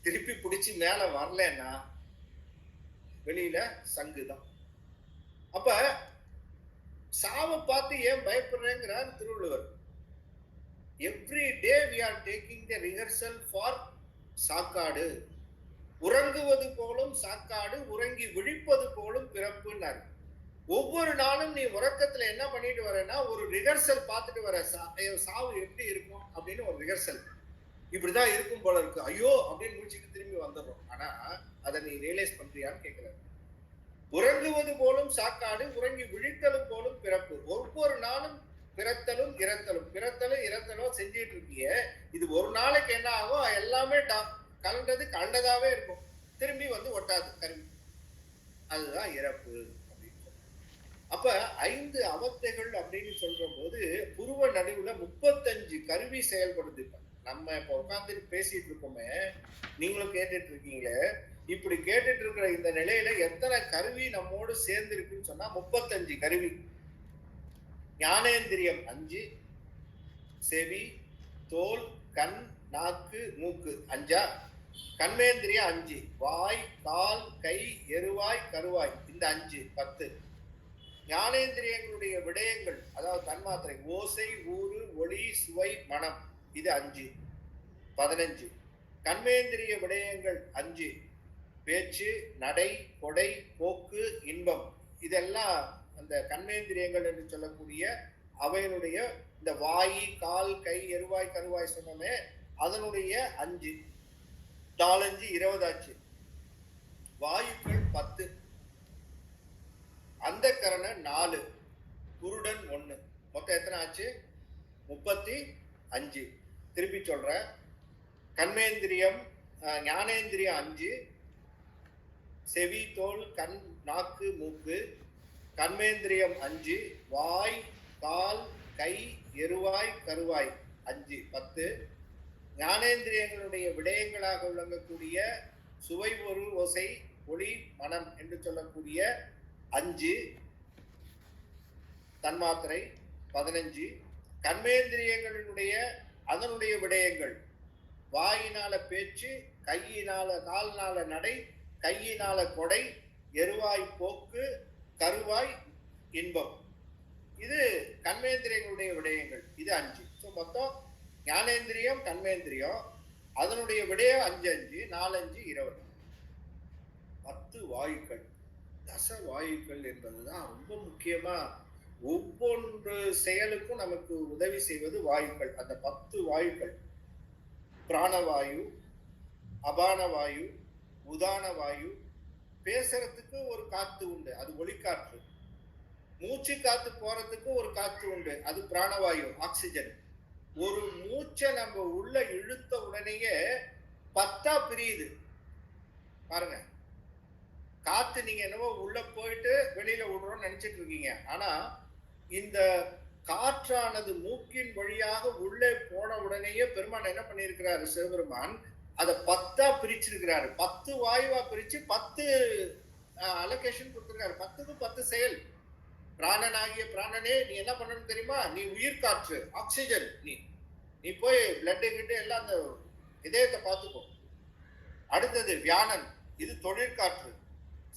Speaker 1: திருப்பி பிடிச்சு மேல வரலன்னா வெளியில சங்குதான். அப்ப சாவை பார்த்து ஏன் பயப்படுறேங்கிறார் Thiruvalluvar. Every day we are taking the rehearsal for சாக்காடு. உறங்குவது போலும் சாக்காடு, உறங்கி விழிப்பது போலும் பிறப்புன்னாரு. ஒவ்வொரு நாளும் நீ உறக்கத்துல என்ன பண்ணிட்டு வரேன்னா ஒரு ரிஹர்சல் பார்த்துட்டு வர, சாவு எப்படி இருக்கும் அப்படின்னு ஒரு ரிஹர்சல். இப்படிதான் இருக்கும் போல இருக்கு, ஐயோ அப்படின்னு முடிச்சுட்டு திரும்பி வந்துடுறோம். ஆனா அதை நீ ரியலைஸ் பண்றியான்னு கேட்கல. உறங்குவது போலும் சாக்காடு, உறங்கி விழித்தலும் போலும் பிறப்பு. ஒவ்வொரு நாளும் பிறத்தலும் இறத்தலும் செஞ்சிட்டு இருக்கிய. இது ஒரு நாளைக்கு என்ன ஆகும், எல்லாமே கலண்டதாவே இருக்கும், திரும்பி வந்து ஒட்டாது கருவி. அதுதான் இறப்பு அப்படின்னு சொல்றோம். அப்ப 5 அவத்தைகள் அப்படின்னு சொல்ற போது புருவ நடுவுல 35 கருவி செயல்படுது. இப்ப நம்ம இப்ப உட்கார்ந்து பேசிட்டு இருக்கோமே, நீங்களும் கேட்டுட்டு இருக்கீங்களே, இப்படி கேட்டுட்டு இருக்கிற இந்த நிலையில எத்தனை கருவி நம்மோடு சேர்ந்து இருக்குன்னு சொன்னா 35 கருவி. ஞானேந்திரியம் 5, செவி, தோல், கண், நாக்கு, மூக்கு 5. கண்மேந்திரியம் 5, வாய், கால், கை, எருவாய், கருவாய், இந்த 5 10. ஞானேந்திரியங்களுடைய விடயங்கள், அதாவது தன்மாத்திரை, ஓசை, ஊறு, ஒளி, சுவை, மனம், இது 5 15. கண்மேந்திரிய விடயங்கள் 5, பேச்சு, நடை, கொடை, போக்கு, இன்பம், இதெல்லாம் அந்த கண்மேந்திரியங்கள் என்று சொல்லக்கூடிய அவையினுடைய இந்த வாய், கால், கை, எருவாய், கருவாய் சொன்னமே, அதனுடைய 5 4 5 20 ஆச்சு. வாயுக்கள் 10, அந்த கரண 4, குருடன் 1, மொத்தம் எத்தனை ஆச்சு? 35. திருப்பி சொல்றேன். கண்மேந்திரியம், ஞானேந்திரியம் 5, செவி, தோல், கண், நாக்கு, மூக்கு. கண்மேந்திரியம் 5, வாய், கால், கை, எருவாய், கருவாய் 5 10. ஞானேந்திரியங்களுடைய விடயங்களாக விளங்கக்கூடிய சுவை, பொருள், ஓசை, ஒளி, மனம் என்று சொல்லக்கூடிய 5 தன்மாத்திரை 15. கண்மேந்திரியங்களுடைய அதனுடைய விடயங்கள், வாயினால பேச்சு, கையினால கால்னால நடை, கையினால கொடை, எருவாய் போக்கு, கருவாய் இன்பம், இது கண்மேந்திரியங்களுடைய விடயங்கள். இது 5. ஸோ மொத்தம் ஞானேந்திரியம், கண்மேந்திரியம், அதனுடைய விடயம் 5 5 4 5 20. 10 வாயுக்கள், தச வாயுக்கள் என்பதுதான் ரொம்ப முக்கியமா. ஒவ்வொன்று செயலுக்கும் நமக்கு உதவி செய்வது வாயுக்கள். அந்த 10 வாயுக்கள், பிராணவாயு, அபான வாயு, உதான வாயு. பேசுறதுக்கு ஒரு காத்து உண்டு, அது ஒளிக்காற்று. மூச்சு காத்து போறதுக்கு ஒரு காத்து உண்டு, அது பிராணவாயு, ஆக்சிஜன். ஒரு மூச்சை நம்ம உள்ள இழுத்த உடனேயே 10 பிரியுது பாருங்க. காத்து நீங்க என்னவோ உள்ள போயிட்டு வெளியில விடுறோம்னு நினைச்சிட்டு இருக்கீங்க. ஆனா இந்த காற்றானது மூக்கின் வழியாக உள்ளே போன உடனேயே பெருமான் என்ன பண்ணியிருக்கிறாரு? சிவபெருமான் அதை 10 பிரிச்சிருக்கிறாரு. 10 வாயுவா பிரிச்சு 10 அலோகேஷன் கொடுத்திருக்காரு. 10க்கு 10 செயல். பிராணனாகிய பிராணனே, நீ என்ன பண்ணணும் தெரியுமா? நீ உயிர் காற்று, ஆக்சிஜன். நீ போய் பிளட் கிட்ட எல்லாம் அந்த இதயத்தை பார்த்துக்கோ. அடுத்தது வியானன், இது தொழிற்காற்று.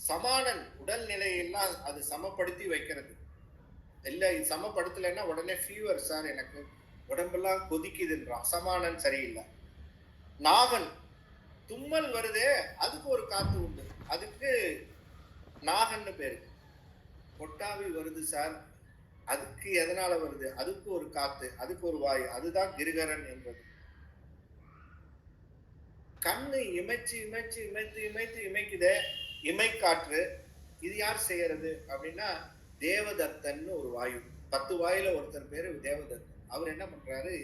Speaker 1: சமானன், உடல்நிலையெல்லாம் அது சமப்படுத்தி வைக்கிறது. இல்ல இது சமப்படுத்தலைன்னா உடனே ஃபீவர் சார், எனக்கு உடம்பெல்லாம் கொதிக்குதுன்றான், சமானன் சரியில்லை. நாகன், தும்மல் வருதே அதுக்கு ஒரு காத்து உண்டு, அதுக்கு நாகன்னு பேரு. கொட்டாவி வருது சார், அதுக்கு எதனால வருது? அதுக்கு ஒரு காத்து, அதுக்கு ஒரு வாயு, அதுதான் கிருகரன் என்பது. கண்ணு இமைச்சு இமைச்சு இமைத்து இமைத்து இமைக்குதே, இமைக்காற்று, இது யார் செய்யறது அப்படின்னா தேவதத்தன்னு ஒரு வாயு. 10 வாயுல ஒருத்தர் பேரு தேவதத்தன். அவர் என்ன பண்றாரு?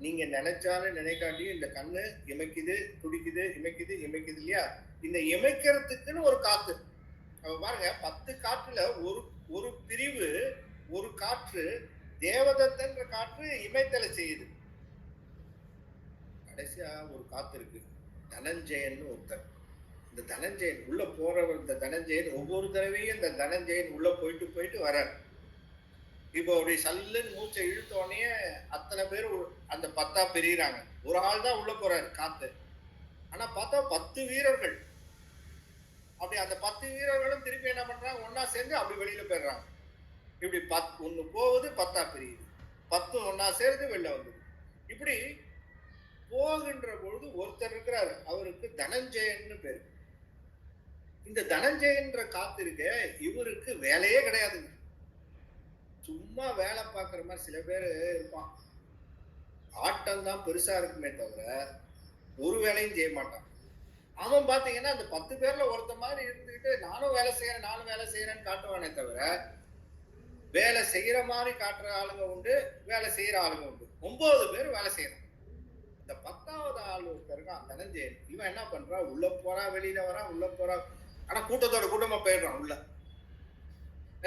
Speaker 1: நீங்க நினைச்சாலும் நினைக்காட்டியும் இந்த கண்ணு இமைக்குது, துடிக்குது, இமைக்குது இமைக்குது இல்லையா? இந்த இமைக்கிறதுக்குன்னு ஒரு காத்து. பாருங்க, 10 காற்றுல ஒரு பிரிவு, ஒரு காற்று தேவதத்தன்ற காற்று இமைத்தலை செய்யுது. கடைசியா ஒரு காத்து இருக்கு, தனஞ்சயன் ஒருத்தர். இந்த தனஞ்சயன் உள்ள போறவர், இந்த தனஞ்சயன் ஒவ்வொரு தடவையும் இந்த தனஞ்சயன் உள்ள போயிட்டு போயிட்டு வர. இப்போ அப்படி சல்லுன்னு மூச்சை இழுத்தோடனே அத்தனை பேர் அந்த 10 பிரிகிறாங்க. ஒரு ஆள் தான் உள்ள போறாரு காத்து. ஆனா பார்த்தா 10 வீரர்கள். அப்படி அந்த 10 வீரர்களும் திருப்பி என்ன பண்றாங்க? ஒன்னா சேர்ந்து அப்படி வெளியில போயிடுறாங்க. இப்படி 1 போகுது, 10 பிரியுது, 10 ஒன்னா சேர்ந்து வெளில வந்தது. இப்படி போகின்ற பொழுது ஒருத்தர் இருக்கிறாரு, அவருக்கு தனஞ்சயன்னு பேரு. இந்த தனஞ்சயன்ற காத்து இருக்க, இவருக்கு வேலையே கிடையாதுங்க. சும்மா வேலை பார்க்குற மாதிரி சில பேர் இருப்பான். ஆட்டம் தான் பெருசா இருக்குமே தவிர ஒரு வேலையும் செய்ய மாட்டான். அவன் பாத்தீங்கன்னா அந்த 10 பேர்ல ஒருத்த மாதிரி இருந்துகிட்டு நானும் வேலை செய்யறேன்னு காட்டுவானே தவிர வேலை செய்யற மாதிரி காட்டுற ஆளுங்க உண்டு, வேலை செய்யற ஆளுங்க உண்டு. 9 பேர் வேலை செய்யறான். இந்த 10வது ஆள் ஒருத்தருக்கான் தனஞ்சயன். இவன் என்ன பண்றான்? உள்ள போறான், வெளியில வரான், உள்ள போறான். ஆனா கூட்டத்தோட கூட்டமா போயிடுறான் உள்ள.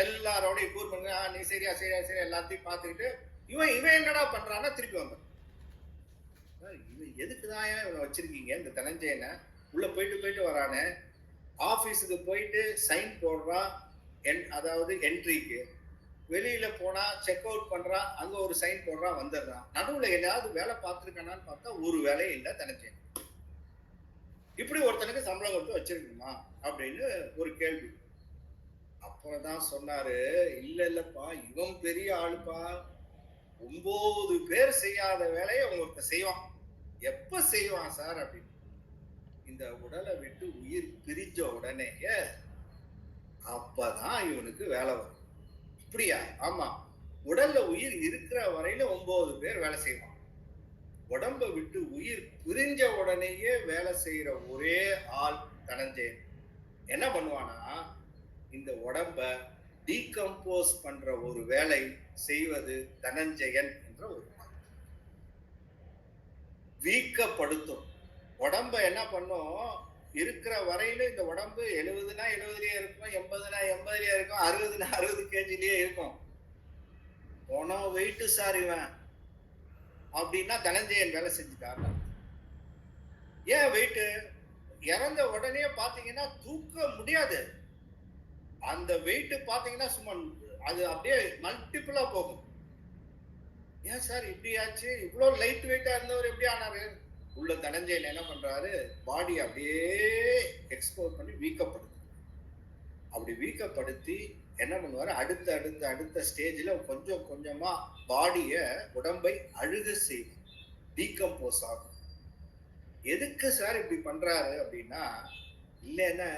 Speaker 1: எல்லாரோடையும் கூர் பண்ணி நீ சரியா சரியா சரியா எல்லாத்தையும் பார்த்துக்கிட்டு இவன் இவன் என்னடா பண்றான்னா திருப்பி வந்தான். இவன் எதுக்குதான் இவனை வச்சிருக்கீங்க இந்த தனஞ்சயனை? உள்ள போயிட்டு போயிட்டு வரானே, ஆபீஸுக்கு போயிட்டு சைன் போடுறான், அதாவது என்ட்ரிக்கு. வெளியில போனா செக் அவுட் பண்றான், அங்க ஒரு சைன் போடுறான், வந்துடுறான். நடுவுல ஏதாவது வேலை பார்த்துருக்கானான்னு பார்த்தா ஒரு வேலையும் இல்லை தனஞ்சயன். இப்படி ஒருத்தனுக்கு சம்பளம் கொடுத்து வச்சிருக்குமா அப்படின்னு ஒரு கேள்வி. அப்புறம்தான் சொன்னாரு, இல்ல இல்லப்பா இவன் பெரிய ஆளுப்பா, 9 பேர் செய்யாத வேலையை ஒருத்தன் செய்வான். எப்ப செய்வான் சார் அப்படின்னு, இந்த உடலை விட்டு உயிர் பிரிஞ்ச உடனேயே அப்பதான் இவனுக்கு வேலை வரும். இப்படியா? ஆமா, உடல்ல உயிர் இருக்கிற வரையில 9 பேர் வேலை செய்வான். உடம்ப விட்டு உயிர் பிரிஞ்ச உடனேயே வேலை செய்யற ஒரே ஆள் தனஞ்சயன். என்ன பண்ணுவானா, இந்த உடம்ப டீகம்போஸ் பண்ற ஒரு வேலை செய்வது தனஞ்சயன் என்ற ஒரு வீக்கப்படுத்தும். உடம்ப என்ன பண்ணும், இருக்கிற வரையில இந்த உடம்பு 70னா 70லயே இருக்கும், 80னா 80லயே இருக்கும், 60னா 60 கேஜிலேயே இருக்கும். போன வெயிட் சார் இவன் அப்படின்னா தனஞ்சயன் வேலை செஞ்சுட்டாங்க. ஏன் வெயிட்? இறந்த உடனே பாத்தீங்கன்னா தூக்க முடியாது. அந்த வெயிட் பாத்தீங்கன்னா சும்மா அது அப்படியே மல்டிபிளா போகும். ஏன் சார் இப்படி ஆச்சு? இவ்வளவு லைட் வெயிட்டா இருந்தவர் எப்படி ஆனாரு? உள்ள தனஞ்சயன் என்ன பண்றாரு, பாடி அப்படியே எக்ஸ்போஸ் பண்ணி வீக்கப்படுத்து. அப்படி வீக்கப்படுத்தி என்ன பண்ணுவாரு, அடுத்த அடுத்த அடுத்த ஸ்டேஜ்ல கொஞ்சம் கொஞ்சமா பாடிய உடம்பை அழுக செய்யும், டீகம்போஸ் ஆகும். எதுக்கு சார் இப்படி பண்றாரு அப்படின்னா, இல்லைன்னா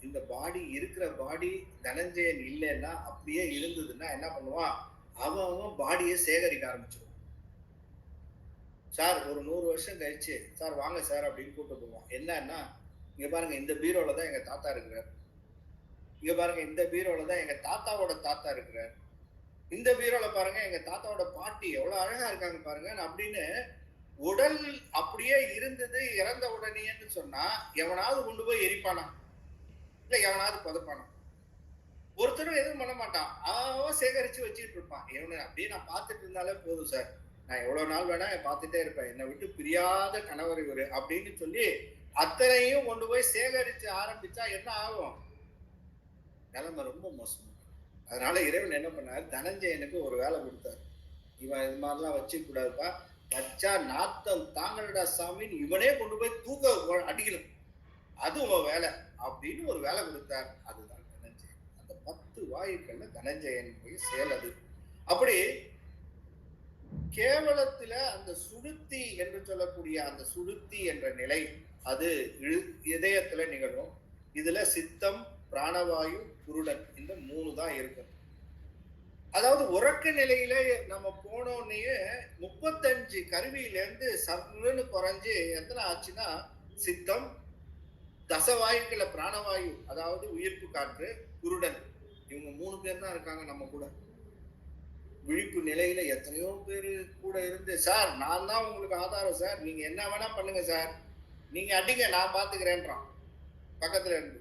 Speaker 1: இந்த பாடி இருக்கிற பாடி தனஞ்சயன் இல்லைன்னா அப்படியே இருந்ததுன்னா என்ன பண்ணுவான், அவன் பாடியை சேகரிக்க ஆரம்பிச்சிருவான். சார் ஒரு 100 வருஷம் கழிச்சு சார் வாங்க சார் அப்படின்னு கூப்பிட்டு போவான். என்னன்னா, இங்க பாருங்க இந்த பீரோல தான் எங்க தாத்தா இருக்கிறார், இங்க பாருங்க இந்த பீரோல தான் எங்க தாத்தாவோட தாத்தா இருக்கிறார், இந்த பீரோல பாருங்க எங்க தாத்தாவோட பாட்டி எவ்வளவு அழகா இருக்காங்க பாருங்க அப்படின்னு. உடல் அப்படியே இருந்தது இறந்த உடனேன்னு சொன்னா எவனாவது கொண்டு போய் எரிப்பானா, இல்ல எவனாவது புதைப்பானா? ஒருத்தரும் எதுவும் பண்ண மாட்டான், அவன் சேகரிச்சு வச்சுட்டு இருப்பான். இவனை அப்படியே நான் பார்த்துட்டு இருந்தாலே போதும் சார், நான் எவ்வளவு நாள் வேணா பார்த்துட்டே இருப்பேன், என்னை விட்டு பிரியாத கணவர் இவரு அப்படின்னு சொல்லி அத்தனையும் கொண்டு போய் சேகரிச்சு ஆரம்பிச்சா என்ன ஆகும்? நிலைமை ரொம்ப மோசம். அதனால இறைவன் என்ன பண்ணாரு, தனஞ்சயனுக்கு ஒரு வேலை கொடுத்தாரு. இவன் இது மாதிரிலாம் வச்சுக்க கூடாதுப்பா, வச்சா நாத்தம் தாங்கடா சாமின்னு இவனே கொண்டு போய் தூக்க அடிக்கணும், அது உன் வேலை அப்படின்னு ஒரு வேலை கொடுத்தார். அதுதான் தனஞ்சயன். அந்த 10 வாயுக்கள்ல தனஞ்சயன் போய் செயல் அது. அப்படி கேவலத்துல அந்த சுடுத்தி என்று சொல்லக்கூடிய அந்த சுடுத்தி என்ற நிலை அது இதயத்துல நிகழும். இதுல சித்தம், பிராணவாயு, குருடன் இந்த 3 தான் இருக்கும். அதாவது உறக்க நிலையில நம்ம போனோடனே 35 கருவியில இருந்து சர்ன்னு குறைஞ்சு எத்தனை ஆச்சுன்னா, சித்தம், தசவாயுக்கள பிராணவாயு அதாவது உயிர்ப்பு காற்று, குருடன், இவங்க 3 பேர் தான் இருக்காங்க நம்ம கூட. விழிப்பு நிலையில எத்தனையோ பேரு கூட இருந்து, சார் நான் தான் உங்களுக்கு ஆதாரம் சார், நீங்க என்ன வேணா பண்ணுங்க சார், நீங்க அடிங்க நான் பாத்துக்கிறேன்றான் பக்கத்துல இருந்து.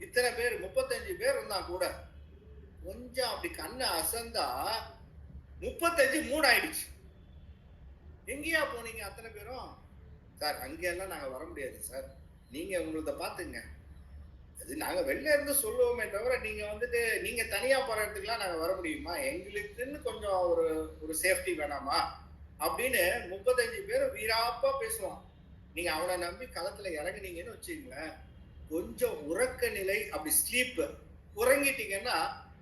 Speaker 1: இத்தனை பேர் 35 பேர் இருந்தா கூட கொஞ்சம் அப்படி கண்ணை அசந்தா 35 3 ஆயிடுச்சு. எங்கேயா போனீங்க அத்தனை பேரும்? சார் அங்கெல்லாம் நாங்க வர முடியாது சார், நீங்க உங்களத பாத்துங்க, அது நாங்க வெளில இருந்து சொல்லுவோமே தவிர நீங்க வந்துட்டு நீங்க தனியா போற இடத்துக்குலாம் நாங்க வர முடியுமா, எங்களுக்குன்னு கொஞ்சம் ஒரு சேஃப்டி வேணாமா அப்படின்னு 35 பேர் வீராப்பா பேசுவான். நீங்க அவனை நம்பி களத்துல இறங்குனீங்கன்னு வச்சுக்கீங்களேன், கொஞ்சம் உறக்க நிலை அப்படி ஸ்லீப் உறங்கிட்டீங்கன்னா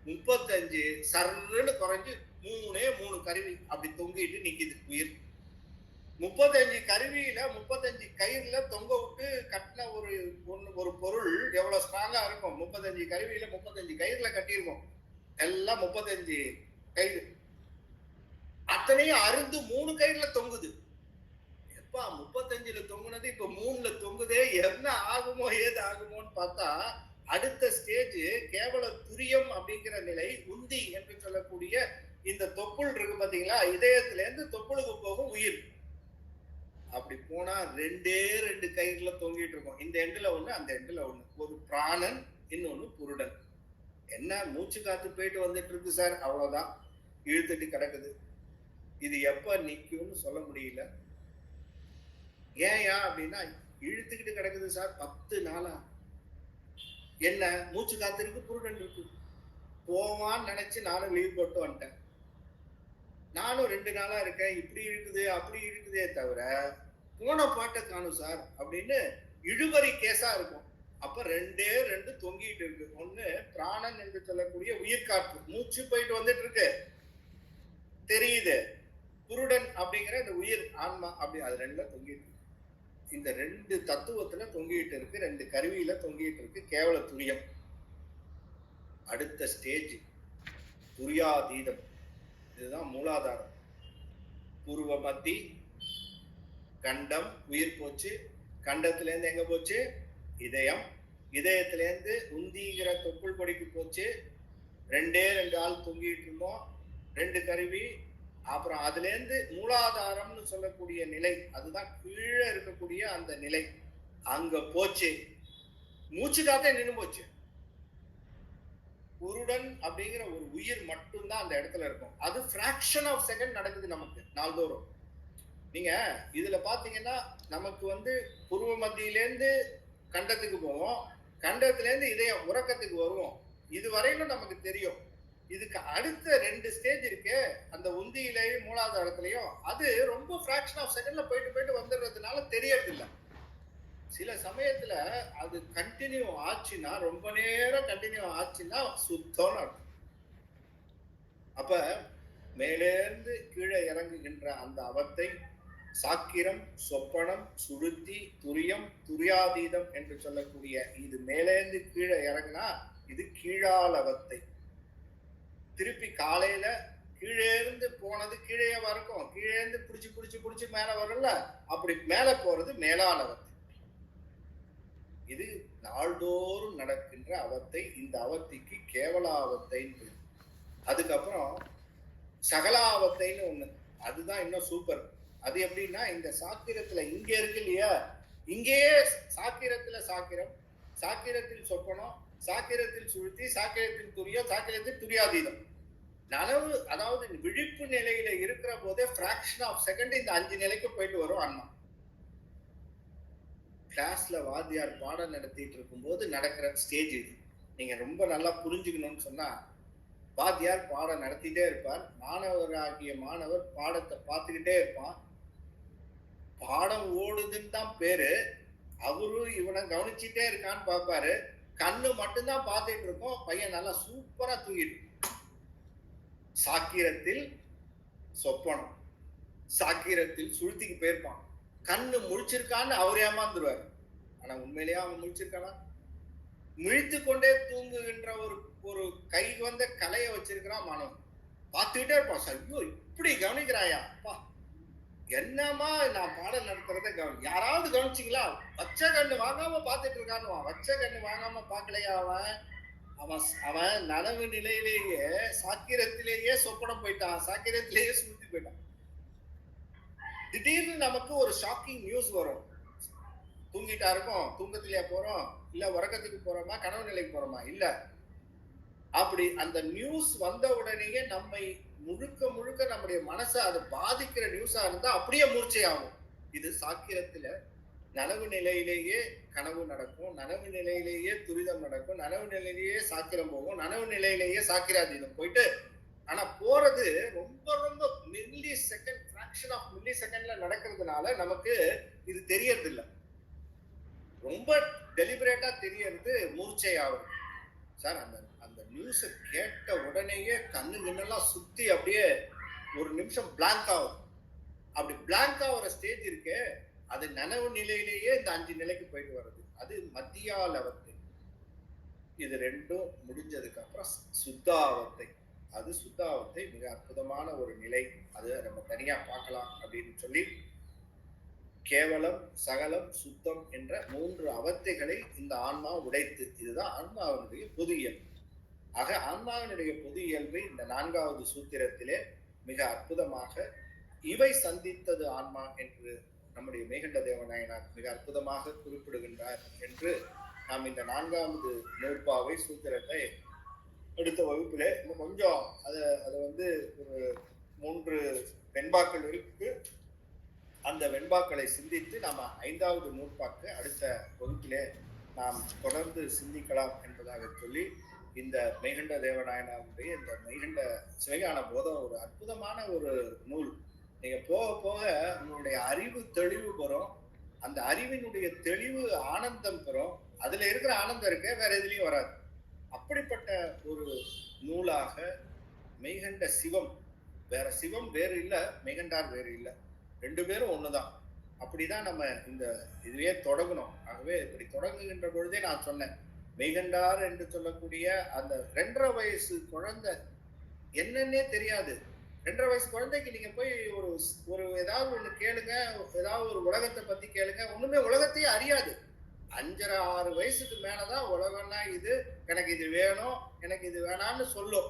Speaker 1: 35 சர்ன்னு குறைஞ்சு 3 கருவி அப்படி தொங்கிட்டு நிக்குது உயிர். 35 கருவியில 35 கயிறுல தொங்க விட்டு கட்டின ஒரு பொருள் எவ்வளவு ஸ்ட்ராங்கா இருக்கும்? 35 கருவியில 35 கயிறுல கட்டியிருக்கும், எல்லாம் 35 கயிறு, அத்தனையும் அருந்து 3 கயிறுல தொங்குது. எப்பா 35ல தொங்குனது இப்ப 3ல தொங்குதே, என்ன ஆகுமோ ஏது ஆகுமோன்னு பார்த்தா அடுத்த ஸ்டேஜ் கேவல துரியம் அப்படிங்கிற நிலை, உந்தி என்று சொல்லக்கூடிய இந்த தொப்புள் இருக்கு பாத்தீங்களா, இதயத்துல இருந்து தொப்புளுக்கு போகும் உயிர். அப்படி போனா 2 கயிறுல தொங்கிட்டு இருக்கும், இந்த எண்டுல ஒண்ணு அந்த எண்டுல ஒண்ணு, ஒரு பிராணன் இன்னொன்னு புருடன். என்ன மூச்சு காத்து போயிட்டு வந்துட்டு இருக்கு சார், அவ்வளவுதான். இழுத்துட்டு கிடக்குது. இது எப்ப நிக்கும்னு சொல்ல முடியல. ஏன்யா அப்படின்னா, இழுத்துக்கிட்டு கிடக்குது சார் 10 நாளா. என்ன மூச்சு காத்து இருக்கு, புருடன் இருக்கு. போவான்னு நினைச்சு நானும் லீவ் போட்டு வந்துட்டேன். நானும் 2 நாளா இருக்கேன். இப்படி இருக்குது அப்படி இருக்குதே தவிர போன பாட்டை காணும் சார் அப்படின்னு இழுபறி கேஸா இருக்கும். அப்ப 2 தொங்கிட்டு இருக்கு. ஒண்ணு பிராணன் என்று சொல்லக்கூடிய உயிர்காற்று, மூச்சு போயிட்டு வந்துட்டு இருக்கு தெரியுது. புருடன் அப்படிங்கிற இந்த உயிர் ஆன்மா, அப்படி அது 2 தொங்கிட்டு இருக்கு. இந்த 2 தத்துவத்துல தொங்கிட்டு இருக்கு, 2 கருவியில தொங்கிட்டு இருக்கு கேவல துரியம். அடுத்த ஸ்டேஜ் துரியாதீதம். இதுதான் மூலாதாரம். பூர்வ மத்தி, கண்டம், உயிர் போச்சு. கண்டத்துல இருந்து எங்க போச்சு? இதயம். இதயத்துல இருந்து உந்திங்கிற தொப்புள் கொடிக்கு போச்சு. 2 ஆள் தொங்கிட்டு இருந்தோம், 2 கருவி. அப்புறம் அதுல இருந்து மூலாதாரம்னு சொல்லக்கூடிய நிலை, அதுதான் கீழே இருக்கக்கூடிய அந்த நிலை, அங்க போச்சு. மூச்சு காத்தே நின்று போச்சு. புருடன் அப்படிங்கிற ஒரு உயிர் மட்டும்தான் அந்த இடத்துல இருக்கும். அது பிராக்ஷன் ஆஃப் செகண்ட் நடக்குது நமக்கு நாள்தோறும். நீங்க இதுல பாத்தீங்கன்னா நமக்கு புருவ மத்தியிலேருந்து கண்டத்துக்கு போவோம், கண்டத்துல இருந்து இதயம் உறக்கத்துக்கு வருவோம். இது வரையிலும் நமக்கு தெரியும். இதுக்கு அடுத்த 2 ஸ்டேஜ் இருக்கு, அந்த உந்தியிலையும் மூலாதாரத்திலையும். அது ரொம்ப பிராக்ஷன் ஆஃப் செகண்ட்ல போயிட்டு வந்துடுறதுனால தெரியறது இல்லை. சில சமயத்துல அது கண்டினியூ ஆச்சுன்னா, ரொம்ப நேரம் கண்டினியூ ஆச்சுன்னா சுத்தம் அர்த்தம். அப்ப மேலேருந்து கீழே இறங்குகின்ற அந்த அவத்தை சாக்கிரம், சொப்பனம், சுருத்தி, துரியம், துரியாதீதம் என்று சொல்லக்கூடிய இது மேலேந்து கீழே இறங்கினா இது கீழால் அவத்தை. திருப்பி காலையில கீழே இருந்து போனது கீழே வரைக்கும், கீழே இருந்து புடிச்சு மேல வரும்ல, அப்படி மேல போறது மேலால் அவத்தை. இது நாள்தோறும் நடக்கின்ற அவத்தை. இந்த அவத்தைக்கு கேவலாவத்தை. அதுக்கப்புறம் சகலாவத்தைன்னு ஒண்ணு, அதுதான் இன்னும் சூப்பர். அது எப்படின்னா, இந்த சாக்கிரத்துல இங்க இருக்கு இல்லையா, இங்கேயே சாக்கிரத்துல சாக்கிரம், சாக்கிரத்தில் சொப்பனம், சாக்கிரத்தில் சுழுத்தி, சாக்கிரத்தில் துரியம், சாக்கிரத்தில் துரியாதீதம். நனவு, அதாவது விழிப்பு நிலையில இருக்கிற போதே பிராக்ஷன் ஆஃப் செகண்ட் இந்த 5 நிலைக்கு போயிட்டு வரும் ஆன்மா. கிளாஸ்ல வாத்தியார் பாடம் நடத்திட்டு இருக்கும் போது நடக்கிற ஸ்டேஜ் இது. நீங்க ரொம்ப நல்லா புரிஞ்சுக்கணும்னு சொன்னா, வாத்தியார் பாடம் நடத்திட்டே இருப்பார், மாணவராகிய மாணவர் பாடத்தை பார்த்துக்கிட்டே இருப்பான். பாடம் ஓடுதுன்னு தான் பேரு, அவரும் இவனை கவனிச்சுட்டே இருக்கான்னு பார்ப்பாரு. கண்ணு மட்டும்தான் பார்த்துட்டு இருக்கோம், பையன் நல்லா சூப்பரா தூங்கிட்டு. சாக்கிரத்தில் சொப்பனம், சாக்கிரத்தில் சுழுத்திக்கு போயிருப்பான். கண்ணு முழிச்சிருக்கான்னு அவர் ஏமாந்துருவாரு. ஆனா உண்மையிலேயே அவன் முழிச்சிருக்கானா? முழித்து கொண்டே தூங்குகின்ற ஒரு கை வந்த கலையை வச்சிருக்கிறான் மாணவன். பார்த்துக்கிட்டே இருப்பான். ஐயோ இப்படி கவனிக்கிறாயா, அப்பா என்னமா நான் பாடம் நடத்துறத கவனி. யாராவது கவனிச்சிங்களா? வச்ச கண்ணு வாங்காம பார்த்துட்டு இருக்கான்னு. வச்ச கண்ணு வாங்காம பார்க்கலையா? அவன் நனவு நிலையிலேயே சாக்கிரத்திலேயே சொப்பனம் போயிட்டான், சாக்கிரத்திலேயே சுருத்தி போயிட்டான். திடீர்னு நமக்கு ஒரு ஷாக்கிங் நியூஸ் வரும். தூங்கிட்டா இருக்கும், தூங்கத்திலேயே போறோம், இல்ல உறக்கத்துக்கு போறோமா, கனவு நிலைக்கு போறோமா? இல்ல. அப்படி அந்த நியூஸ் வந்த உடனேயே நம்மை முழுக்க நம்முடைய மனசை அது பாதிக்கிற நியூஸா இருந்தா அப்படியே மூர்ச்சையாகும். இது சாக்கிரத்துல நனவு நிலையிலேயே கனவு நடக்கும், நனவு நிலையிலேயே துரிதம் நடக்கும், நனவு நிலையிலேயே சாக்கிரம் போகும், நனவு நிலையிலேயே சாக்கிராதீதம் போயிட்டு, ஆனா போறது ரொம்ப மில்லி செகண்ட், ஃபிராக்ஷன் ஆஃப் மில்லி செகண்ட்ல நடக்கிறதுனால நமக்கு இது தெரியறது இல்லை. ரொம்ப டெலிபரேட்டா தெரியறது மூர்ச்சை ஆகும். சார் அந்த நியூஸை கேட்ட உடனேயே கண்ணு நின்னெல்லாம் சுத்தி அப்படியே ஒரு நிமிஷம் பிளாங்க் ஆகும். அப்படி பிளாங்க் ஆகிற ஸ்டேஜ் இருக்கு, அது நனவு நிலையிலேயே இந்த 5 நிலைக்கு போயிட்டு வருது. அது மத்தியால் அவத்தை. இது 2ம் முடிஞ்சதுக்கு அப்புறம் சுத்தாவத்தை. அது சுத்தாவத்தை மிக அற்புதமான ஒரு நிலை. அது நம்ம தனியா பார்க்கலாம் அப்படின்னு சொல்லி, கேவலம், சகலம், சுத்தம் என்ற 3 அவத்தைகளை இந்த ஆன்மா உடைத்து, இதுதான் ஆன்மாவினுடைய பொது இயல்பு. ஆக ஆன்மாவினுடைய பொது இயல்பை இந்த 4வது சூத்திரத்திலே மிக அற்புதமாக இவை சந்தித்தது ஆன்மா என்று நம்முடைய மெய்கண்ட தேவநாயனார் மிக அற்புதமாக குறிப்பிடுகின்றார் என்று நாம் இந்த 4வது நூற்பாவை சூத்திரத்தை அடுத்த வகுப்பிலே இன்னும் கொஞ்சம் அதை வந்து ஒரு 3 வெண்பாக்கள் இருக்கு. அந்த வெண்பாக்களை சிந்தித்து நாம 5வது நூற்பாக்கு அடுத்த வகுப்பிலே நாம் தொடர்ந்து சிந்திக்கலாம் என்பதாக சொல்லி, இந்த மெய்கண்ட தேவநாயனாருடைய இந்த மெய்கண்ட சிவஞான போதம் ஒரு அற்புதமான ஒரு நூல். நீங்க போக போக உங்களுடைய அறிவு தெளிவு பெறும். அந்த அறிவினுடைய தெளிவு ஆனந்தம் பெறும். அதுல இருக்கிற ஆனந்தம் இருக்க வேற எதுலயும் வராது. அப்படிப்பட்ட ஒரு நூலாக மெய்கண்ட சிவம், வேற சிவம் வேறு இல்ல, மெய்கண்டார் வேறு இல்ல, 2 பேரும் ஒண்ணுதான். அப்படிதான் நம்ம இந்த இதுவே தொடங்கணும். ஆகவே இப்படி தொடங்குகின்ற பொழுதே நான் சொன்னேன், மெய்கண்டார் என்று சொல்லக்கூடிய அந்த 2.5 வயசு குழந்தை என்னன்னே தெரியாது. 2.5 வயசு குழந்தைக்கு நீங்க போய் ஒரு ஒரு ஏதாவது ஒண்ணு கேளுங்க, ஏதாவது ஒரு உலகத்தை பத்தி கேளுங்க, ஒண்ணுமே உலகத்தையே அறியாது. 5.5 6 வயசுக்கு மேலதான் உலகம்னா இது, எனக்கு இது வேணும், எனக்கு இது வேணாம்னு சொல்லும்.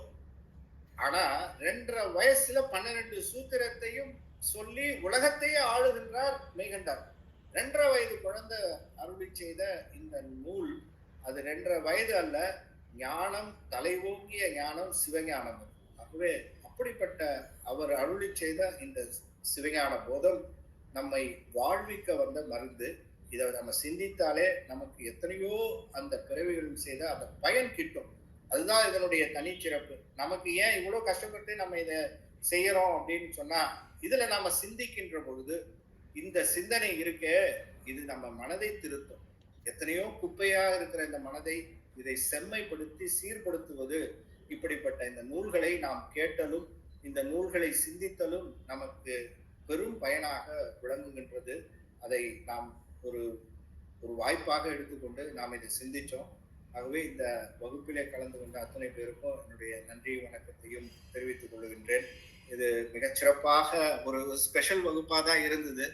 Speaker 1: ஆனா 2.5 வயசுல 12 சூத்திரத்தையும் சொல்லி உலகத்தையே ஆளுகின்றார் மெய்கண்டார். 2.5 வயது குழந்தை அருளி செய்த இந்த நூல், அது 2.5 வயது அல்ல, ஞானம் தலைவோங்கிய ஞானம் சிவஞானம். ஆகவே அப்படிப்பட்ட அவர் அருளி செய்த இந்த சிவஞான போதம் நம்மை வாழ்விக்க வந்த மருந்து. இதை நம்ம சிந்தித்தாலே நமக்கு எத்தனையோ அந்த பிறவிகளில் செய்த அந்த பயன் கிட்டும். அதுதான் இதனுடைய தனிச்சிறப்பு. நமக்கு ஏன் இவ்வளவு கஷ்டப்பட்டு நம்ம இதை செய்யறோம் அப்படின்னு சொன்னா, இதுல நாம சிந்திக்கின்ற பொழுது இந்த சிந்தனை இருக்கே, இது நம்ம மனதை திருத்தும். எத்தனையோ குப்பையாக இருக்கிற இந்த மனதை இதை செம்மைப்படுத்தி சீர்படுத்துவது இப்படிப்பட்ட இந்த நூல்களை நாம் கேட்டலும் இந்த நூல்களை சிந்தித்தலும் நமக்கு பெரும் பயனாக விளங்குகின்றது. அதை நாம் ஒரு ஒரு வாய்ப்பாக எடுத்துக்கொண்டு நாம் இதை சிந்திச்சோம். ஆகவே இந்த வகுப்பிலே கலந்து கொண்ட அத்தனை பேருக்கும் என்னுடைய நன்றி வணக்கத்தையும் தெரிவித்துக் கொள்கின்றேன். இது மிகச்சிறப்பாக ஒரு ஸ்பெஷல் வகுப்பாக தான் இருந்தது.